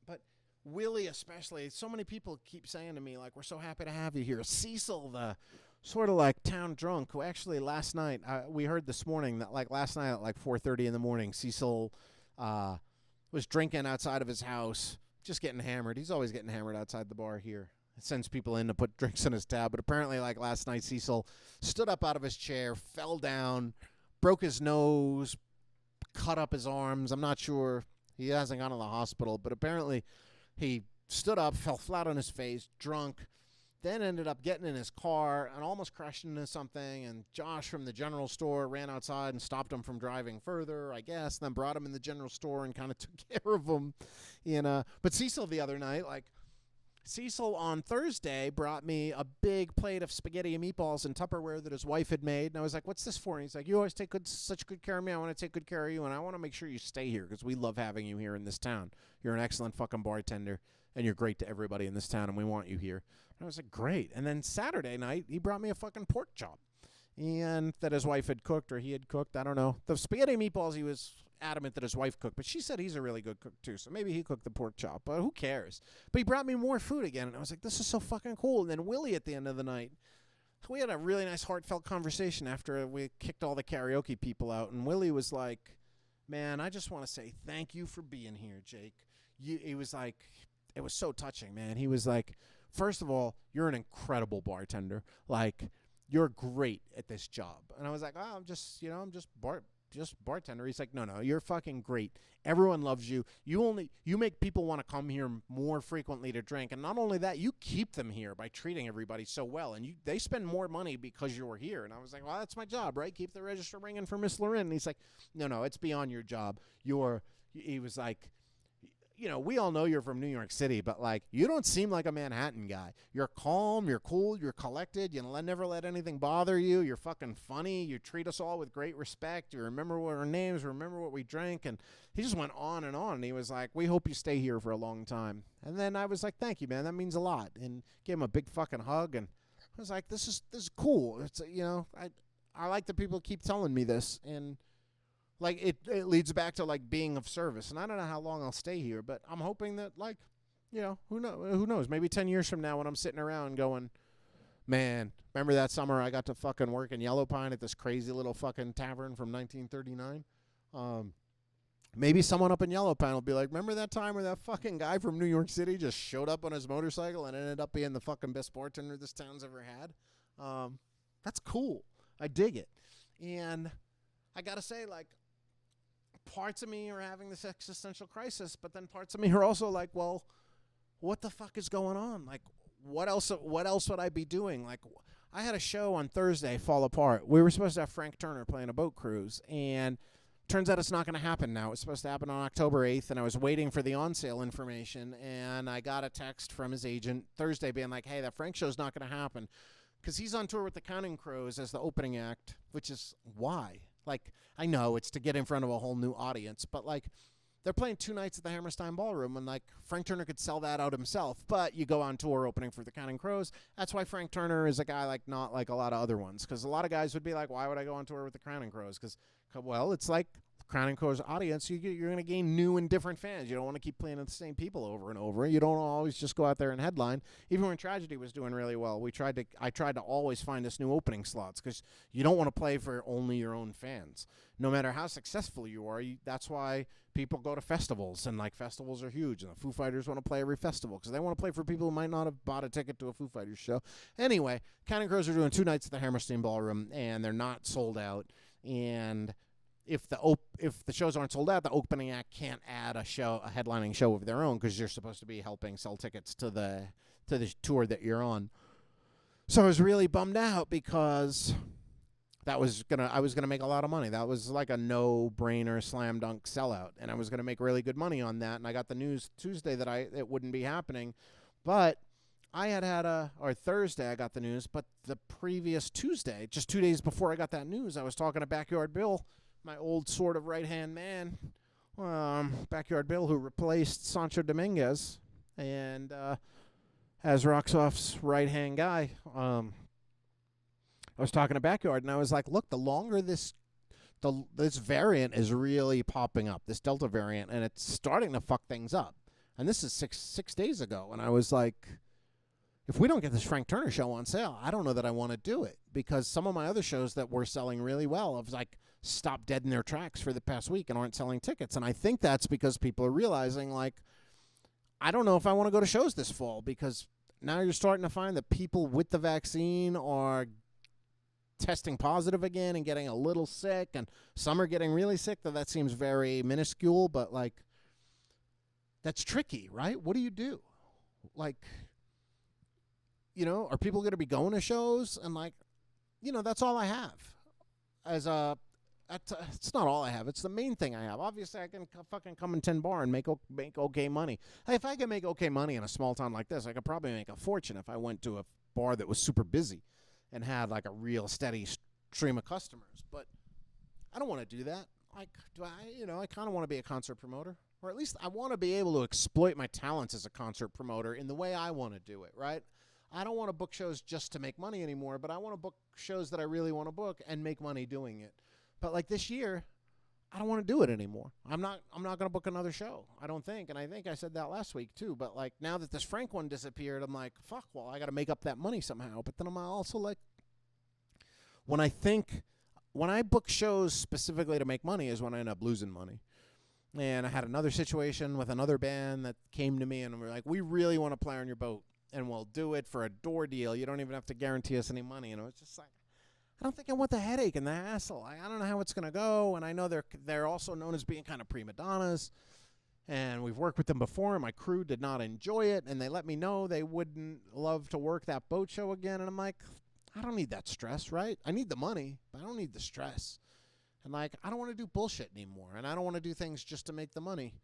But Willie especially, so many people keep saying to me, like, we're so happy to have you here. Cecil, the sort of like town drunk, who actually last night, we heard this morning that like last night at like 4:30 in the morning, Cecil was drinking outside of his house, just getting hammered. He's always getting hammered outside the bar here. It sends people in to put drinks in his tab. But apparently like last night, Cecil stood up out of his chair, fell down, broke his nose, cut up his arms. I'm not sure. He hasn't gone to the hospital, but apparently he stood up, fell flat on his face, drunk, then ended up getting in his car and almost crashed into something. And Josh from the general store ran outside and stopped him from driving further, I guess, then brought him in the general store and kind of took care of him. But Cecil the other night, like, Cecil on Thursday brought me a big plate of spaghetti and meatballs in Tupperware that his wife had made. And I was like, what's this for? And he's like, you always take such good care of me. I want to take good care of you, and I want to make sure you stay here because we love having you here in this town. You're an excellent fucking bartender, and you're great to everybody in this town, and we want you here. And I was like, great. And then Saturday night, he brought me a fucking pork chop, and that his wife had cooked or he had cooked. I don't know. The spaghetti and meatballs, he was adamant that his wife cooked, but she said he's a really good cook too, so maybe he cooked the pork chop, but who cares? But he brought me more food again, and I was like, this is so fucking cool. And then Willie at the end of the night, we had a really nice heartfelt conversation after we kicked all the karaoke people out, and Willie was like, man, I just want to say thank you for being here, Jake. He was like, it was so touching, man. He was like, first of all, you're an incredible bartender. Like, you're great at this job. And I was like, oh, I'm just bartender. He's like, no, you're fucking great. Everyone loves you. You make people want to come here more frequently to drink. And not only that, you keep them here by treating everybody so well. And they spend more money because you're here. And I was like, well, that's my job, right? Keep the register ringing for Miss Loren. And he's like, no, it's beyond your job. He was like, we all know you're from New York City, but like, you don't seem like a Manhattan guy. You're calm, you're cool, you're collected. You never let anything bother you. You're fucking funny. You treat us all with great respect. You remember what our names, remember what we drank. And he just went on and on. And he was like, we hope you stay here for a long time. And then I was like, thank you, man. That means a lot. And gave him a big fucking hug. And I was like, this is cool. It's, I like that people keep telling me this. And like, it leads back to, like, being of service. And I don't know how long I'll stay here, but I'm hoping that, like, who knows? Maybe 10 years from now when I'm sitting around going, man, remember that summer I got to fucking work in Yellow Pine at this crazy little fucking tavern from 1939? Maybe someone up in Yellow Pine will be like, remember that time where that fucking guy from New York City just showed up on his motorcycle and ended up being the fucking best bartender this town's ever had? That's cool. I dig it. And I got to say, like, parts of me are having this existential crisis, but then parts of me are also like, well, what the fuck is going on? Like, what else would I be doing? Like, I had a show on Thursday fall apart. We were supposed to have Frank Turner playing a boat cruise, and turns out it's not going to happen now. It's supposed to happen on October 8th, and I was waiting for the on-sale information, and I got a text from his agent Thursday being like, hey, that Frank show's not going to happen because he's on tour with the Counting Crows as the opening act, which is why. Like, I know it's to get in front of a whole new audience, but, like, they're playing 2 nights at the Hammerstein Ballroom, and, like, Frank Turner could sell that out himself, but you go on tour opening for the Counting Crows. That's why Frank Turner is a guy, like, not like a lot of other ones, because a lot of guys would be like, why would I go on tour with the Counting Crows? Because, well, it's like Counting Crows audience, you're going to gain new and different fans. You don't want to keep playing with the same people over and over. You don't always just go out there and headline. Even when Tragedy was doing really well, I tried to always find us new opening slots because you don't want to play for only your own fans. No matter how successful you are, that's why people go to festivals, and, like, festivals are huge, and the Foo Fighters want to play every festival because they want to play for people who might not have bought a ticket to a Foo Fighters show. Anyway, Counting Crows are doing 2 nights at the Hammerstein Ballroom, and they're not sold out, and if the shows aren't sold out, the opening act can't add a headlining show of their own because you're supposed to be helping sell tickets to the tour that you're on. So I was really bummed out because I was gonna make a lot of money. That was like a no-brainer, slam dunk sellout, and I was gonna make really good money on that. And I got the news Tuesday that it wouldn't be happening, but or Thursday I got the news, but the previous Tuesday, just 2 days before I got that news, I was talking to Backyard Bill, my old sort of right-hand man, Backyard Bill, who replaced Sancho Dominguez and as Rocksoft's right-hand guy. I was talking to Backyard, and I was like, look, the longer this variant is really popping up, this Delta variant, and it's starting to fuck things up. And this is six days ago, and I was like, if we don't get this Frank Turner show on sale, I don't know that I want to do it, because some of my other shows that were selling really well have, like, stopped dead in their tracks for the past week and aren't selling tickets. And I think that's because people are realizing, like, I don't know if I want to go to shows this fall, because now you're starting to find that people with the vaccine are testing positive again and getting a little sick, and some are getting really sick. That seems very minuscule, but, like, that's tricky, right? What do you do? Like, you know, are people going to be going to shows? And, like, you know, that's all I have. It's not all I have. It's the main thing I have. Obviously, I can fucking come in 10 bar and make okay money. Hey, if I can make okay money in a small town like this, I could probably make a fortune if I went to a bar that was super busy and had, like, a real steady stream of customers. But I don't want to do that. Like, I kind of want to be a concert promoter, or at least I want to be able to exploit my talents as a concert promoter in the way I want to do it, right? I don't want to book shows just to make money anymore, but I want to book shows that I really want to book and make money doing it. But, like, this year, I don't want to do it anymore. I'm not going to book another show, I don't think. And I think I said that last week, too. But, like, now that this Frank one disappeared, I'm like, fuck, well, I got to make up that money somehow. But then I'm also like, when I book shows specifically to make money is when I end up losing money. And I had another situation with another band that came to me and were like, we really want to play on your boat, and we'll do it for a door deal. You don't even have to guarantee us any money. And it was just like, I don't think I want the headache and the hassle. I don't know how it's going to go, and I know they're also known as being kind of prima donnas, and we've worked with them before, and my crew did not enjoy it, and they let me know they wouldn't love to work that boat show again, and I'm like, I don't need that stress, right? I need the money, but I don't need the stress. And, like, I don't want to do bullshit anymore, and I don't want to do things just to make the money.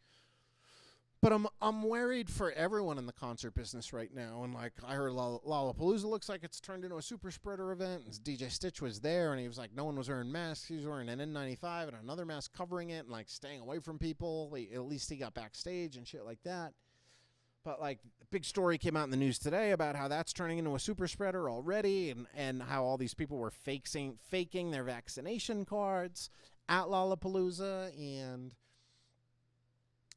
But I'm worried for everyone in the concert business right now. And, like, I heard Lollapalooza looks like it's turned into a super spreader event. And DJ Stitch was there, and he was like, no one was wearing masks. He was wearing an N95 and another mask covering it and, like, staying away from people. At least he got backstage and shit like that. But, like, the big story came out in the news today about how that's turning into a super spreader already, and how all these people were faking their vaccination cards at Lollapalooza. And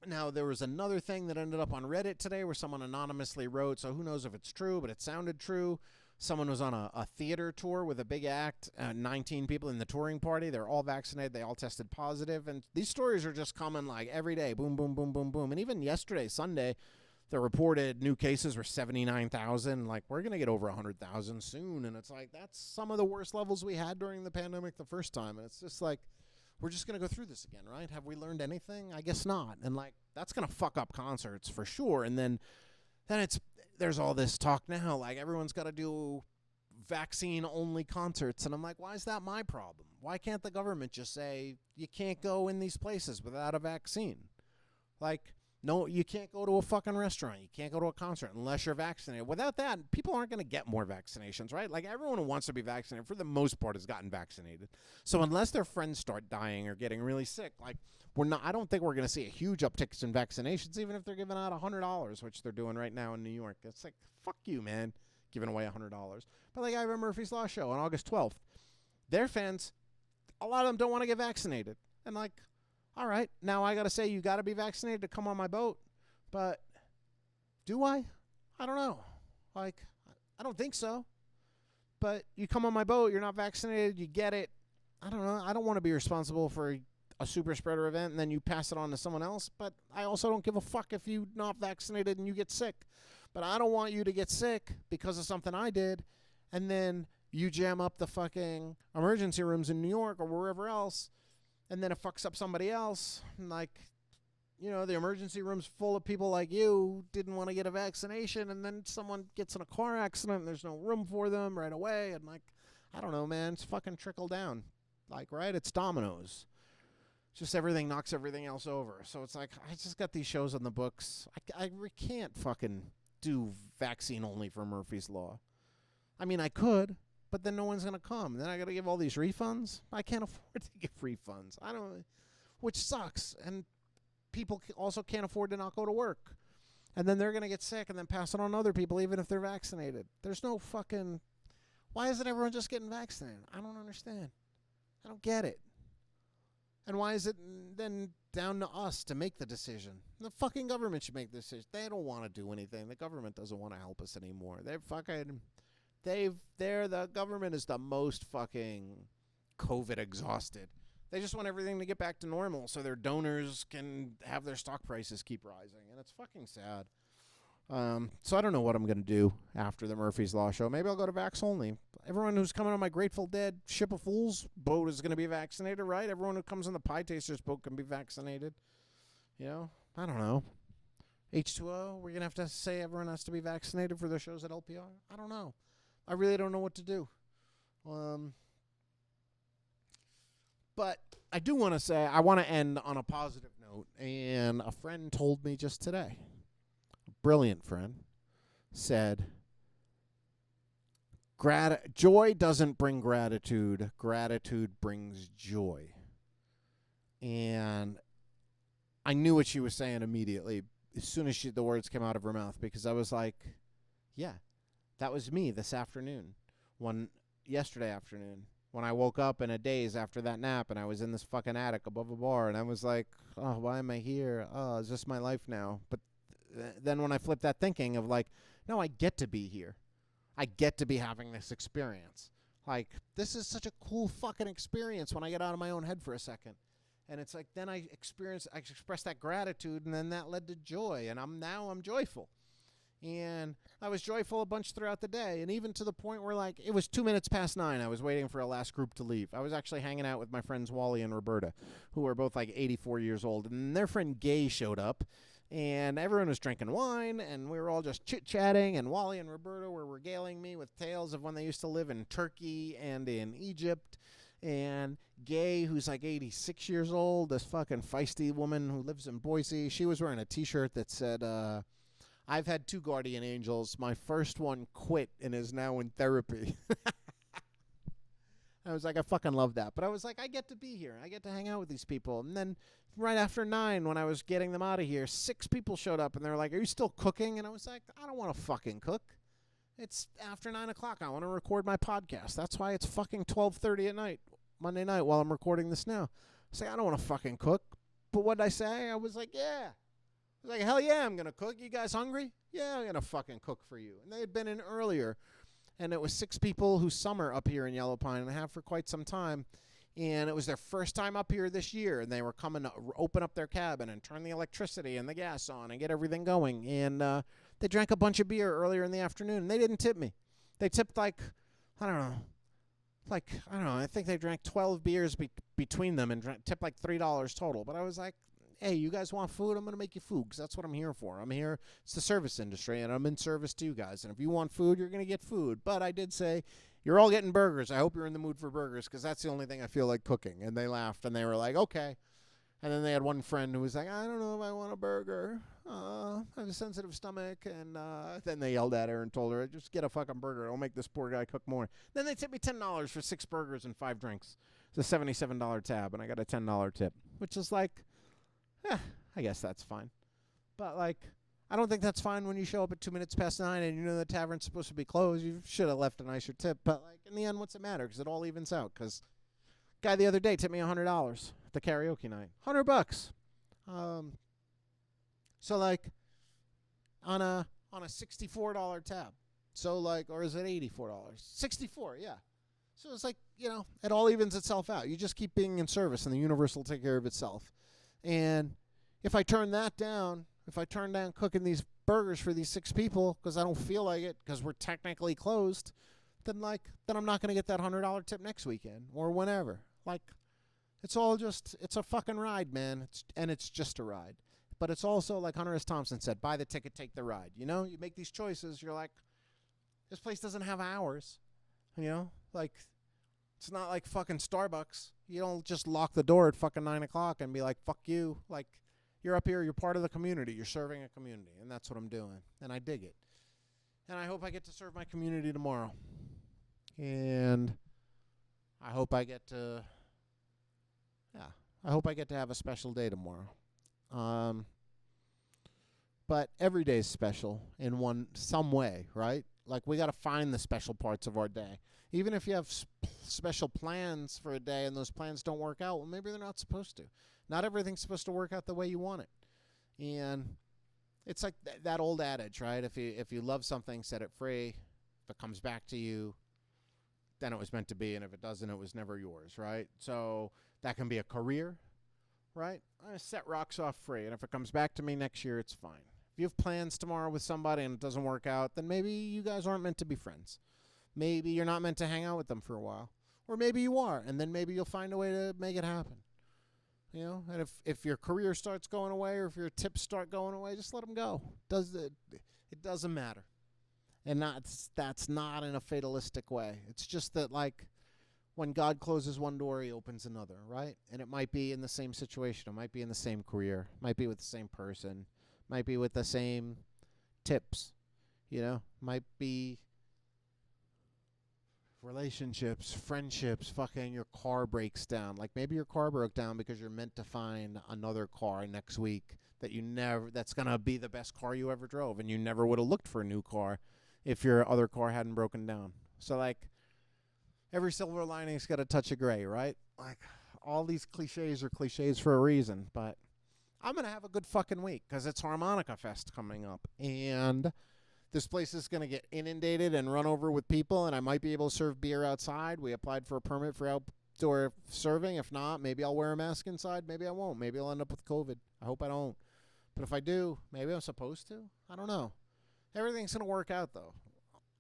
now, there was another thing that ended up on Reddit today where someone anonymously wrote, so who knows if it's true, but it sounded true. Someone was on a theater tour with a big act, 19 people in the touring party. They're all vaccinated. They all tested positive. And these stories are just coming, like, every day. Boom, boom, boom, boom, boom. And even yesterday, Sunday, the reported new cases were 79,000. Like, we're going to get over 100,000 soon. And it's like, that's some of the worst levels we had during the pandemic the first time. And it's just like, we're just going to go through this again, right? Have we learned anything? I guess not. And, like, that's going to fuck up concerts for sure. And then then there's all this talk now, like everyone's got to do vaccine-only concerts. And I'm like, why is that my problem? Why can't the government just say you can't go in these places without a vaccine? Like, no, you can't go to a fucking restaurant. You can't go to a concert unless you're vaccinated. Without that, people aren't going to get more vaccinations, right? Like, everyone who wants to be vaccinated, for the most part, has gotten vaccinated. So unless their friends start dying or getting really sick, like, I don't think we're going to see a huge uptick in vaccinations, even if they're giving out $100, which they're doing right now in New York. It's like, fuck you, man, giving away $100. But like I remember Murphy's Law show on August 12th, their fans, a lot of them don't want to get vaccinated. And like, all right, now I got to say you got to be vaccinated to come on my boat. But do I? I don't know. Like, I don't think so. But you come on my boat, you're not vaccinated, you get it. I don't know. I don't want to be responsible for a super spreader event and then you pass it on to someone else. But I also don't give a fuck if you're not vaccinated and you get sick. But I don't want you to get sick because of something I did. And then you jam up the fucking emergency rooms in New York or wherever else, and then it fucks up somebody else. And like, you know, the emergency room's full of people like you didn't want to get a vaccination, and then someone gets in a car accident and there's no room for them right away. And like, I don't know, man. It's fucking trickle down. Like, right? It's dominoes. Just everything knocks everything else over. So it's like, I just got these shows on the books. I can't fucking do vaccine only for Murphy's Law. I mean, I could, but then no one's going to come. Then I got to give all these refunds. I can't afford to give refunds. Which sucks. And people also can't afford to not go to work. And then they're going to get sick and then pass it on to other people, even if they're vaccinated. There's no fucking, why isn't everyone just getting vaccinated? I don't understand. I don't get it. And why is it then down to us to make the decision? The fucking government should make the decision. They don't want to do anything. The government doesn't want to help us anymore. The government is the most fucking COVID exhausted. They just want everything to get back to normal so their donors can have their stock prices keep rising. And it's fucking sad. So I don't know what I'm going to do after the Murphy's Law show. Maybe I'll go to Vax Only. Everyone who's coming on my Grateful Dead Ship of Fools boat is going to be vaccinated, right? Everyone who comes on the Pie Tasters boat can be vaccinated. You know? I don't know. H2O, we're going to have to say everyone has to be vaccinated for their shows at LPR? I don't know. I really don't know what to do. But I do want to say, I want to end on a positive note. And a friend told me just today, a brilliant friend, said, joy doesn't bring gratitude. Gratitude brings joy. And I knew what she was saying immediately as soon as the words came out of her mouth, because I was like, yeah, that was me this afternoon, yesterday afternoon, when I woke up in a daze after that nap and I was in this fucking attic above a bar and I was like, oh, why am I here? Oh, is this my life now? But then when I flipped that thinking of like, no, I get to be here. I get to be having this experience. Like, this is such a cool fucking experience when I get out of my own head for a second. And it's like, then I expressed that gratitude, and then that led to joy, and I'm joyful. And I was joyful a bunch throughout the day, and even to the point where, like, it was 2 minutes past 9. I was waiting for a last group to leave. I was actually hanging out with my friends Wally and Roberta, who are both like 84 years old, and their friend Gay showed up, and everyone was drinking wine, and we were all just chit-chatting, and Wally and Roberta were regaling me with tales of when they used to live in Turkey and in Egypt. And Gay, who's like 86 years old, this fucking feisty woman who lives in Boise, she was wearing a T-shirt that said, I've had 2 guardian angels. My first one quit and is now in therapy. I was like, I fucking love that. But I was like, I get to be here. I get to hang out with these people. And then right after 9, when I was getting them out of here, 6 people showed up and they were like, are you still cooking? And I was like, I don't want to fucking cook. It's after 9 o'clock. I want to record my podcast. That's why it's fucking 12:30 at night, Monday night, while I'm recording this now. I say, I don't want to fucking cook. But what did I say? I was like, yeah. I was like, hell yeah, I'm going to cook. You guys hungry? Yeah, I'm going to fucking cook for you. And they had been in earlier. And it was 6 people who summer up here in Yellow Pine and have for quite some time. And it was their first time up here this year. And they were coming to open up their cabin and turn the electricity and the gas on and get everything going. And they drank a bunch of beer earlier in the afternoon. And they didn't tip me. They tipped I think they drank 12 beers between them and tipped like $3 total. But I was like, hey, you guys want food? I'm going to make you food because that's what I'm here for. I'm here. It's the service industry, and I'm in service to you guys. And if you want food, you're going to get food. But I did say, you're all getting burgers. I hope you're in the mood for burgers because that's the only thing I feel like cooking. And they laughed, and they were like, okay. And then they had one friend who was like, I don't know if I want a burger. I have a sensitive stomach. And then they yelled at her and told her, just get a fucking burger. Don't make this poor guy cook more. Then they tipped me $10 for 6 burgers and 5 drinks. It's a $77 tab, and I got a $10 tip, which is like, I guess that's fine. But, like, I don't think that's fine when you show up at 2 minutes past 9 and you know the tavern's supposed to be closed. You should have left a nicer tip. But, like, in the end, what's it matter? Because it all evens out. Because guy the other day tipped me $100 at the karaoke night. $100. So, like, on a $64 tab. So, like, or is it $84? 64, yeah. So it's like, it all evens itself out. You just keep being in service, and the universe will take care of itself. And if I turn that down, if I turn down cooking these burgers for these 6 people because I don't feel like it because we're technically closed, then I'm not going to get that $100 tip next weekend or whenever. Like, it's a fucking ride, man. It's just a ride. But it's also, like Hunter S. Thompson said, buy the ticket, take the ride. You make these choices. You're like, this place doesn't have hours. Like, it's not like fucking Starbucks. You don't just lock the door at fucking 9 o'clock and be like, fuck you. Like, you're up here, you're part of the community. You're serving a community, and that's what I'm doing. And I dig it. And I hope I get to serve my community tomorrow. And I hope I get to, have a special day tomorrow. But every day is special in some way, right? Like, we got to find the special parts of our day. Even if you have special plans for a day and those plans don't work out, well, maybe they're not supposed to. Not everything's supposed to work out the way you want it. And it's like that old adage, right? If you love something, set it free. If it comes back to you, then it was meant to be. And if it doesn't, it was never yours, right? So that can be a career, right? I set rocks off free. And if it comes back to me next year, it's fine. If you have plans tomorrow with somebody and it doesn't work out, then maybe you guys aren't meant to be friends. Maybe you're not meant to hang out with them for a while. Or maybe you are, and then maybe you'll find a way to make it happen. And if your career starts going away or if your tips start going away, just let them go. It doesn't matter. And that's not in a fatalistic way. It's just that, like, when God closes one door, he opens another, right? And it might be in the same situation. It might be in the same career. It might be with the same person. It might be with the same tips. Might be relationships, friendships, fucking your car breaks down. Like, maybe your car broke down because you're meant to find another car next week that's going to be the best car you ever drove, and you never would have looked for a new car if your other car hadn't broken down. So, like, every silver lining's got a touch of gray, right? Like, all these cliches are cliches for a reason, but I'm going to have a good fucking week because it's Harmonica Fest coming up, and this place is going to get inundated and run over with people, and I might be able to serve beer outside. We applied for a permit for outdoor serving. If not, maybe I'll wear a mask inside. Maybe I won't. Maybe I'll end up with COVID. I hope I don't. But if I do, maybe I'm supposed to. I don't know. Everything's going to work out, though.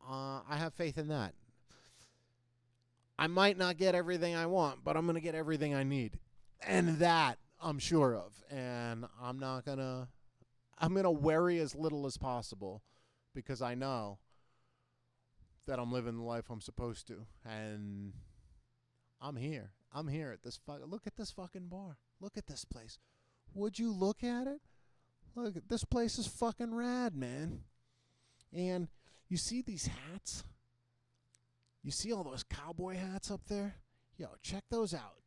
I have faith in that. I might not get everything I want, but I'm going to get everything I need. And that I'm sure of. And I'm going to worry as little as possible, because I know that I'm living the life I'm supposed to. And I'm here. I'm here at this look at this fucking bar. Look at this place. Would you look at it? Look, this place is fucking rad, man. And you see these hats? You see all those cowboy hats up there? Yo, check those out.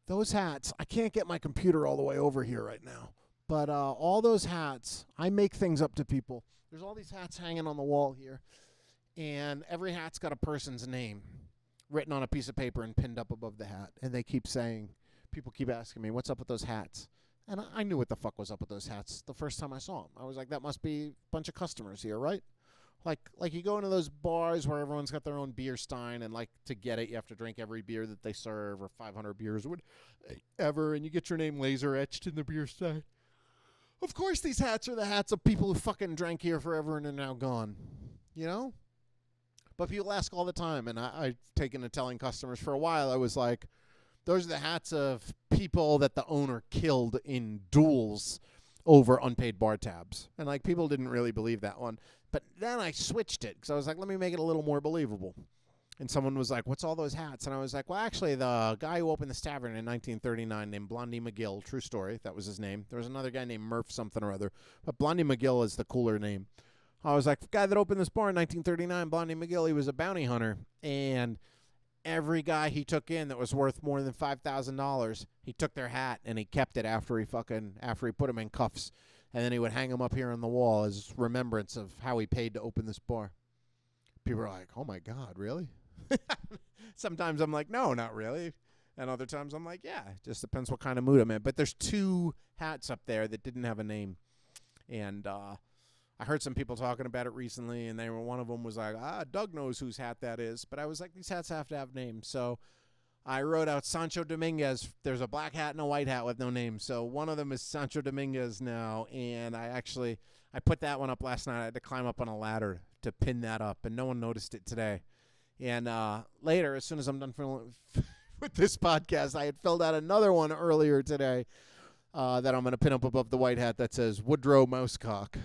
Those hats, I can't get my computer all the way over here right now. But all those hats, I make things up to people. There's all these hats hanging on the wall here. And every hat's got a person's name written on a piece of paper and pinned up above the hat. And people keep asking me, what's up with those hats? And I knew what the fuck was up with those hats the first time I saw them. I was like, that must be a bunch of customers here, right? Like you go into those bars where everyone's got their own beer stein, and like to get it, you have to drink every beer that they serve, or 500 beers or whatever, and you get your name laser etched in the beer stein. Of course these hats are the hats of people who fucking drank here forever and are now gone. But people ask all the time, and I've taken to telling customers for a while. I was like, Those are the hats of people that the owner killed in duels over unpaid bar tabs. And, like, people didn't really believe that one. But then I switched it because I was like, let me make it a little more believable. And someone was like, what's all those hats? And I was like, well, actually, the guy who opened this tavern in 1939 named Blondie McGill, true story, that was his name. There was another guy named Murph something or other. But Blondie McGill is the cooler name. I was like, the guy that opened this bar in 1939, Blondie McGill, he was a bounty hunter. And every guy he took in that was worth more than $5,000, he took their hat and he kept it after he put him in cuffs. And then he would hang him up here on the wall as remembrance of how he paid to open this bar. People are like, oh, my God, really? Sometimes I'm like, no, not really. And other times I'm like, yeah, it just depends what kind of mood I'm in. But there's 2 hats up there that didn't have a name. And I heard some people talking about it recently, and one of them was like, Doug knows whose hat that is. But I was like, these hats have to have names. So I wrote out Sancho Dominguez. There's a black hat and a white hat with no name. So one of them is Sancho Dominguez now. And I put that one up last night. I had to climb up on a ladder to pin that up, and no one noticed it today. And later, as soon as I'm done with this podcast, I had filled out another one earlier today that I'm going to pin up above the white hat that says Woodrow Mousecock.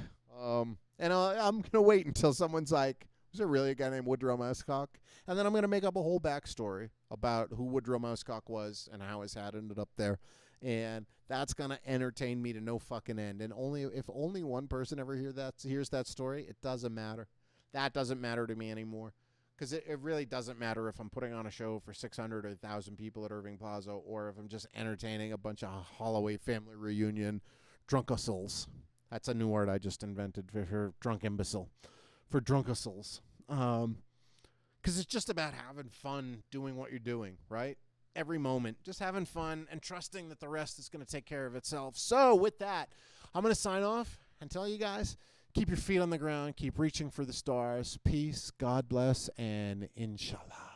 And I'm going to wait until someone's like, was there really a guy named Woodrow Mousecock? And then I'm going to make up a whole backstory about who Woodrow Mousecock was and how his hat ended up there. And that's going to entertain me to no fucking end. And if only one person ever hears that story, it doesn't matter. That doesn't matter to me anymore. Because it really doesn't matter if I'm putting on a show for 600 or 1,000 people at Irving Plaza or if I'm just entertaining a bunch of Holloway family reunion drunkussels. That's a new word I just invented for drunk imbecile. For drunkussels. Because it's just about having fun doing what you're doing, right? Every moment. Just having fun and trusting that the rest is going to take care of itself. So with that, I'm going to sign off and tell you guys, keep your feet on the ground. Keep reaching for the stars. Peace, God bless, and inshallah.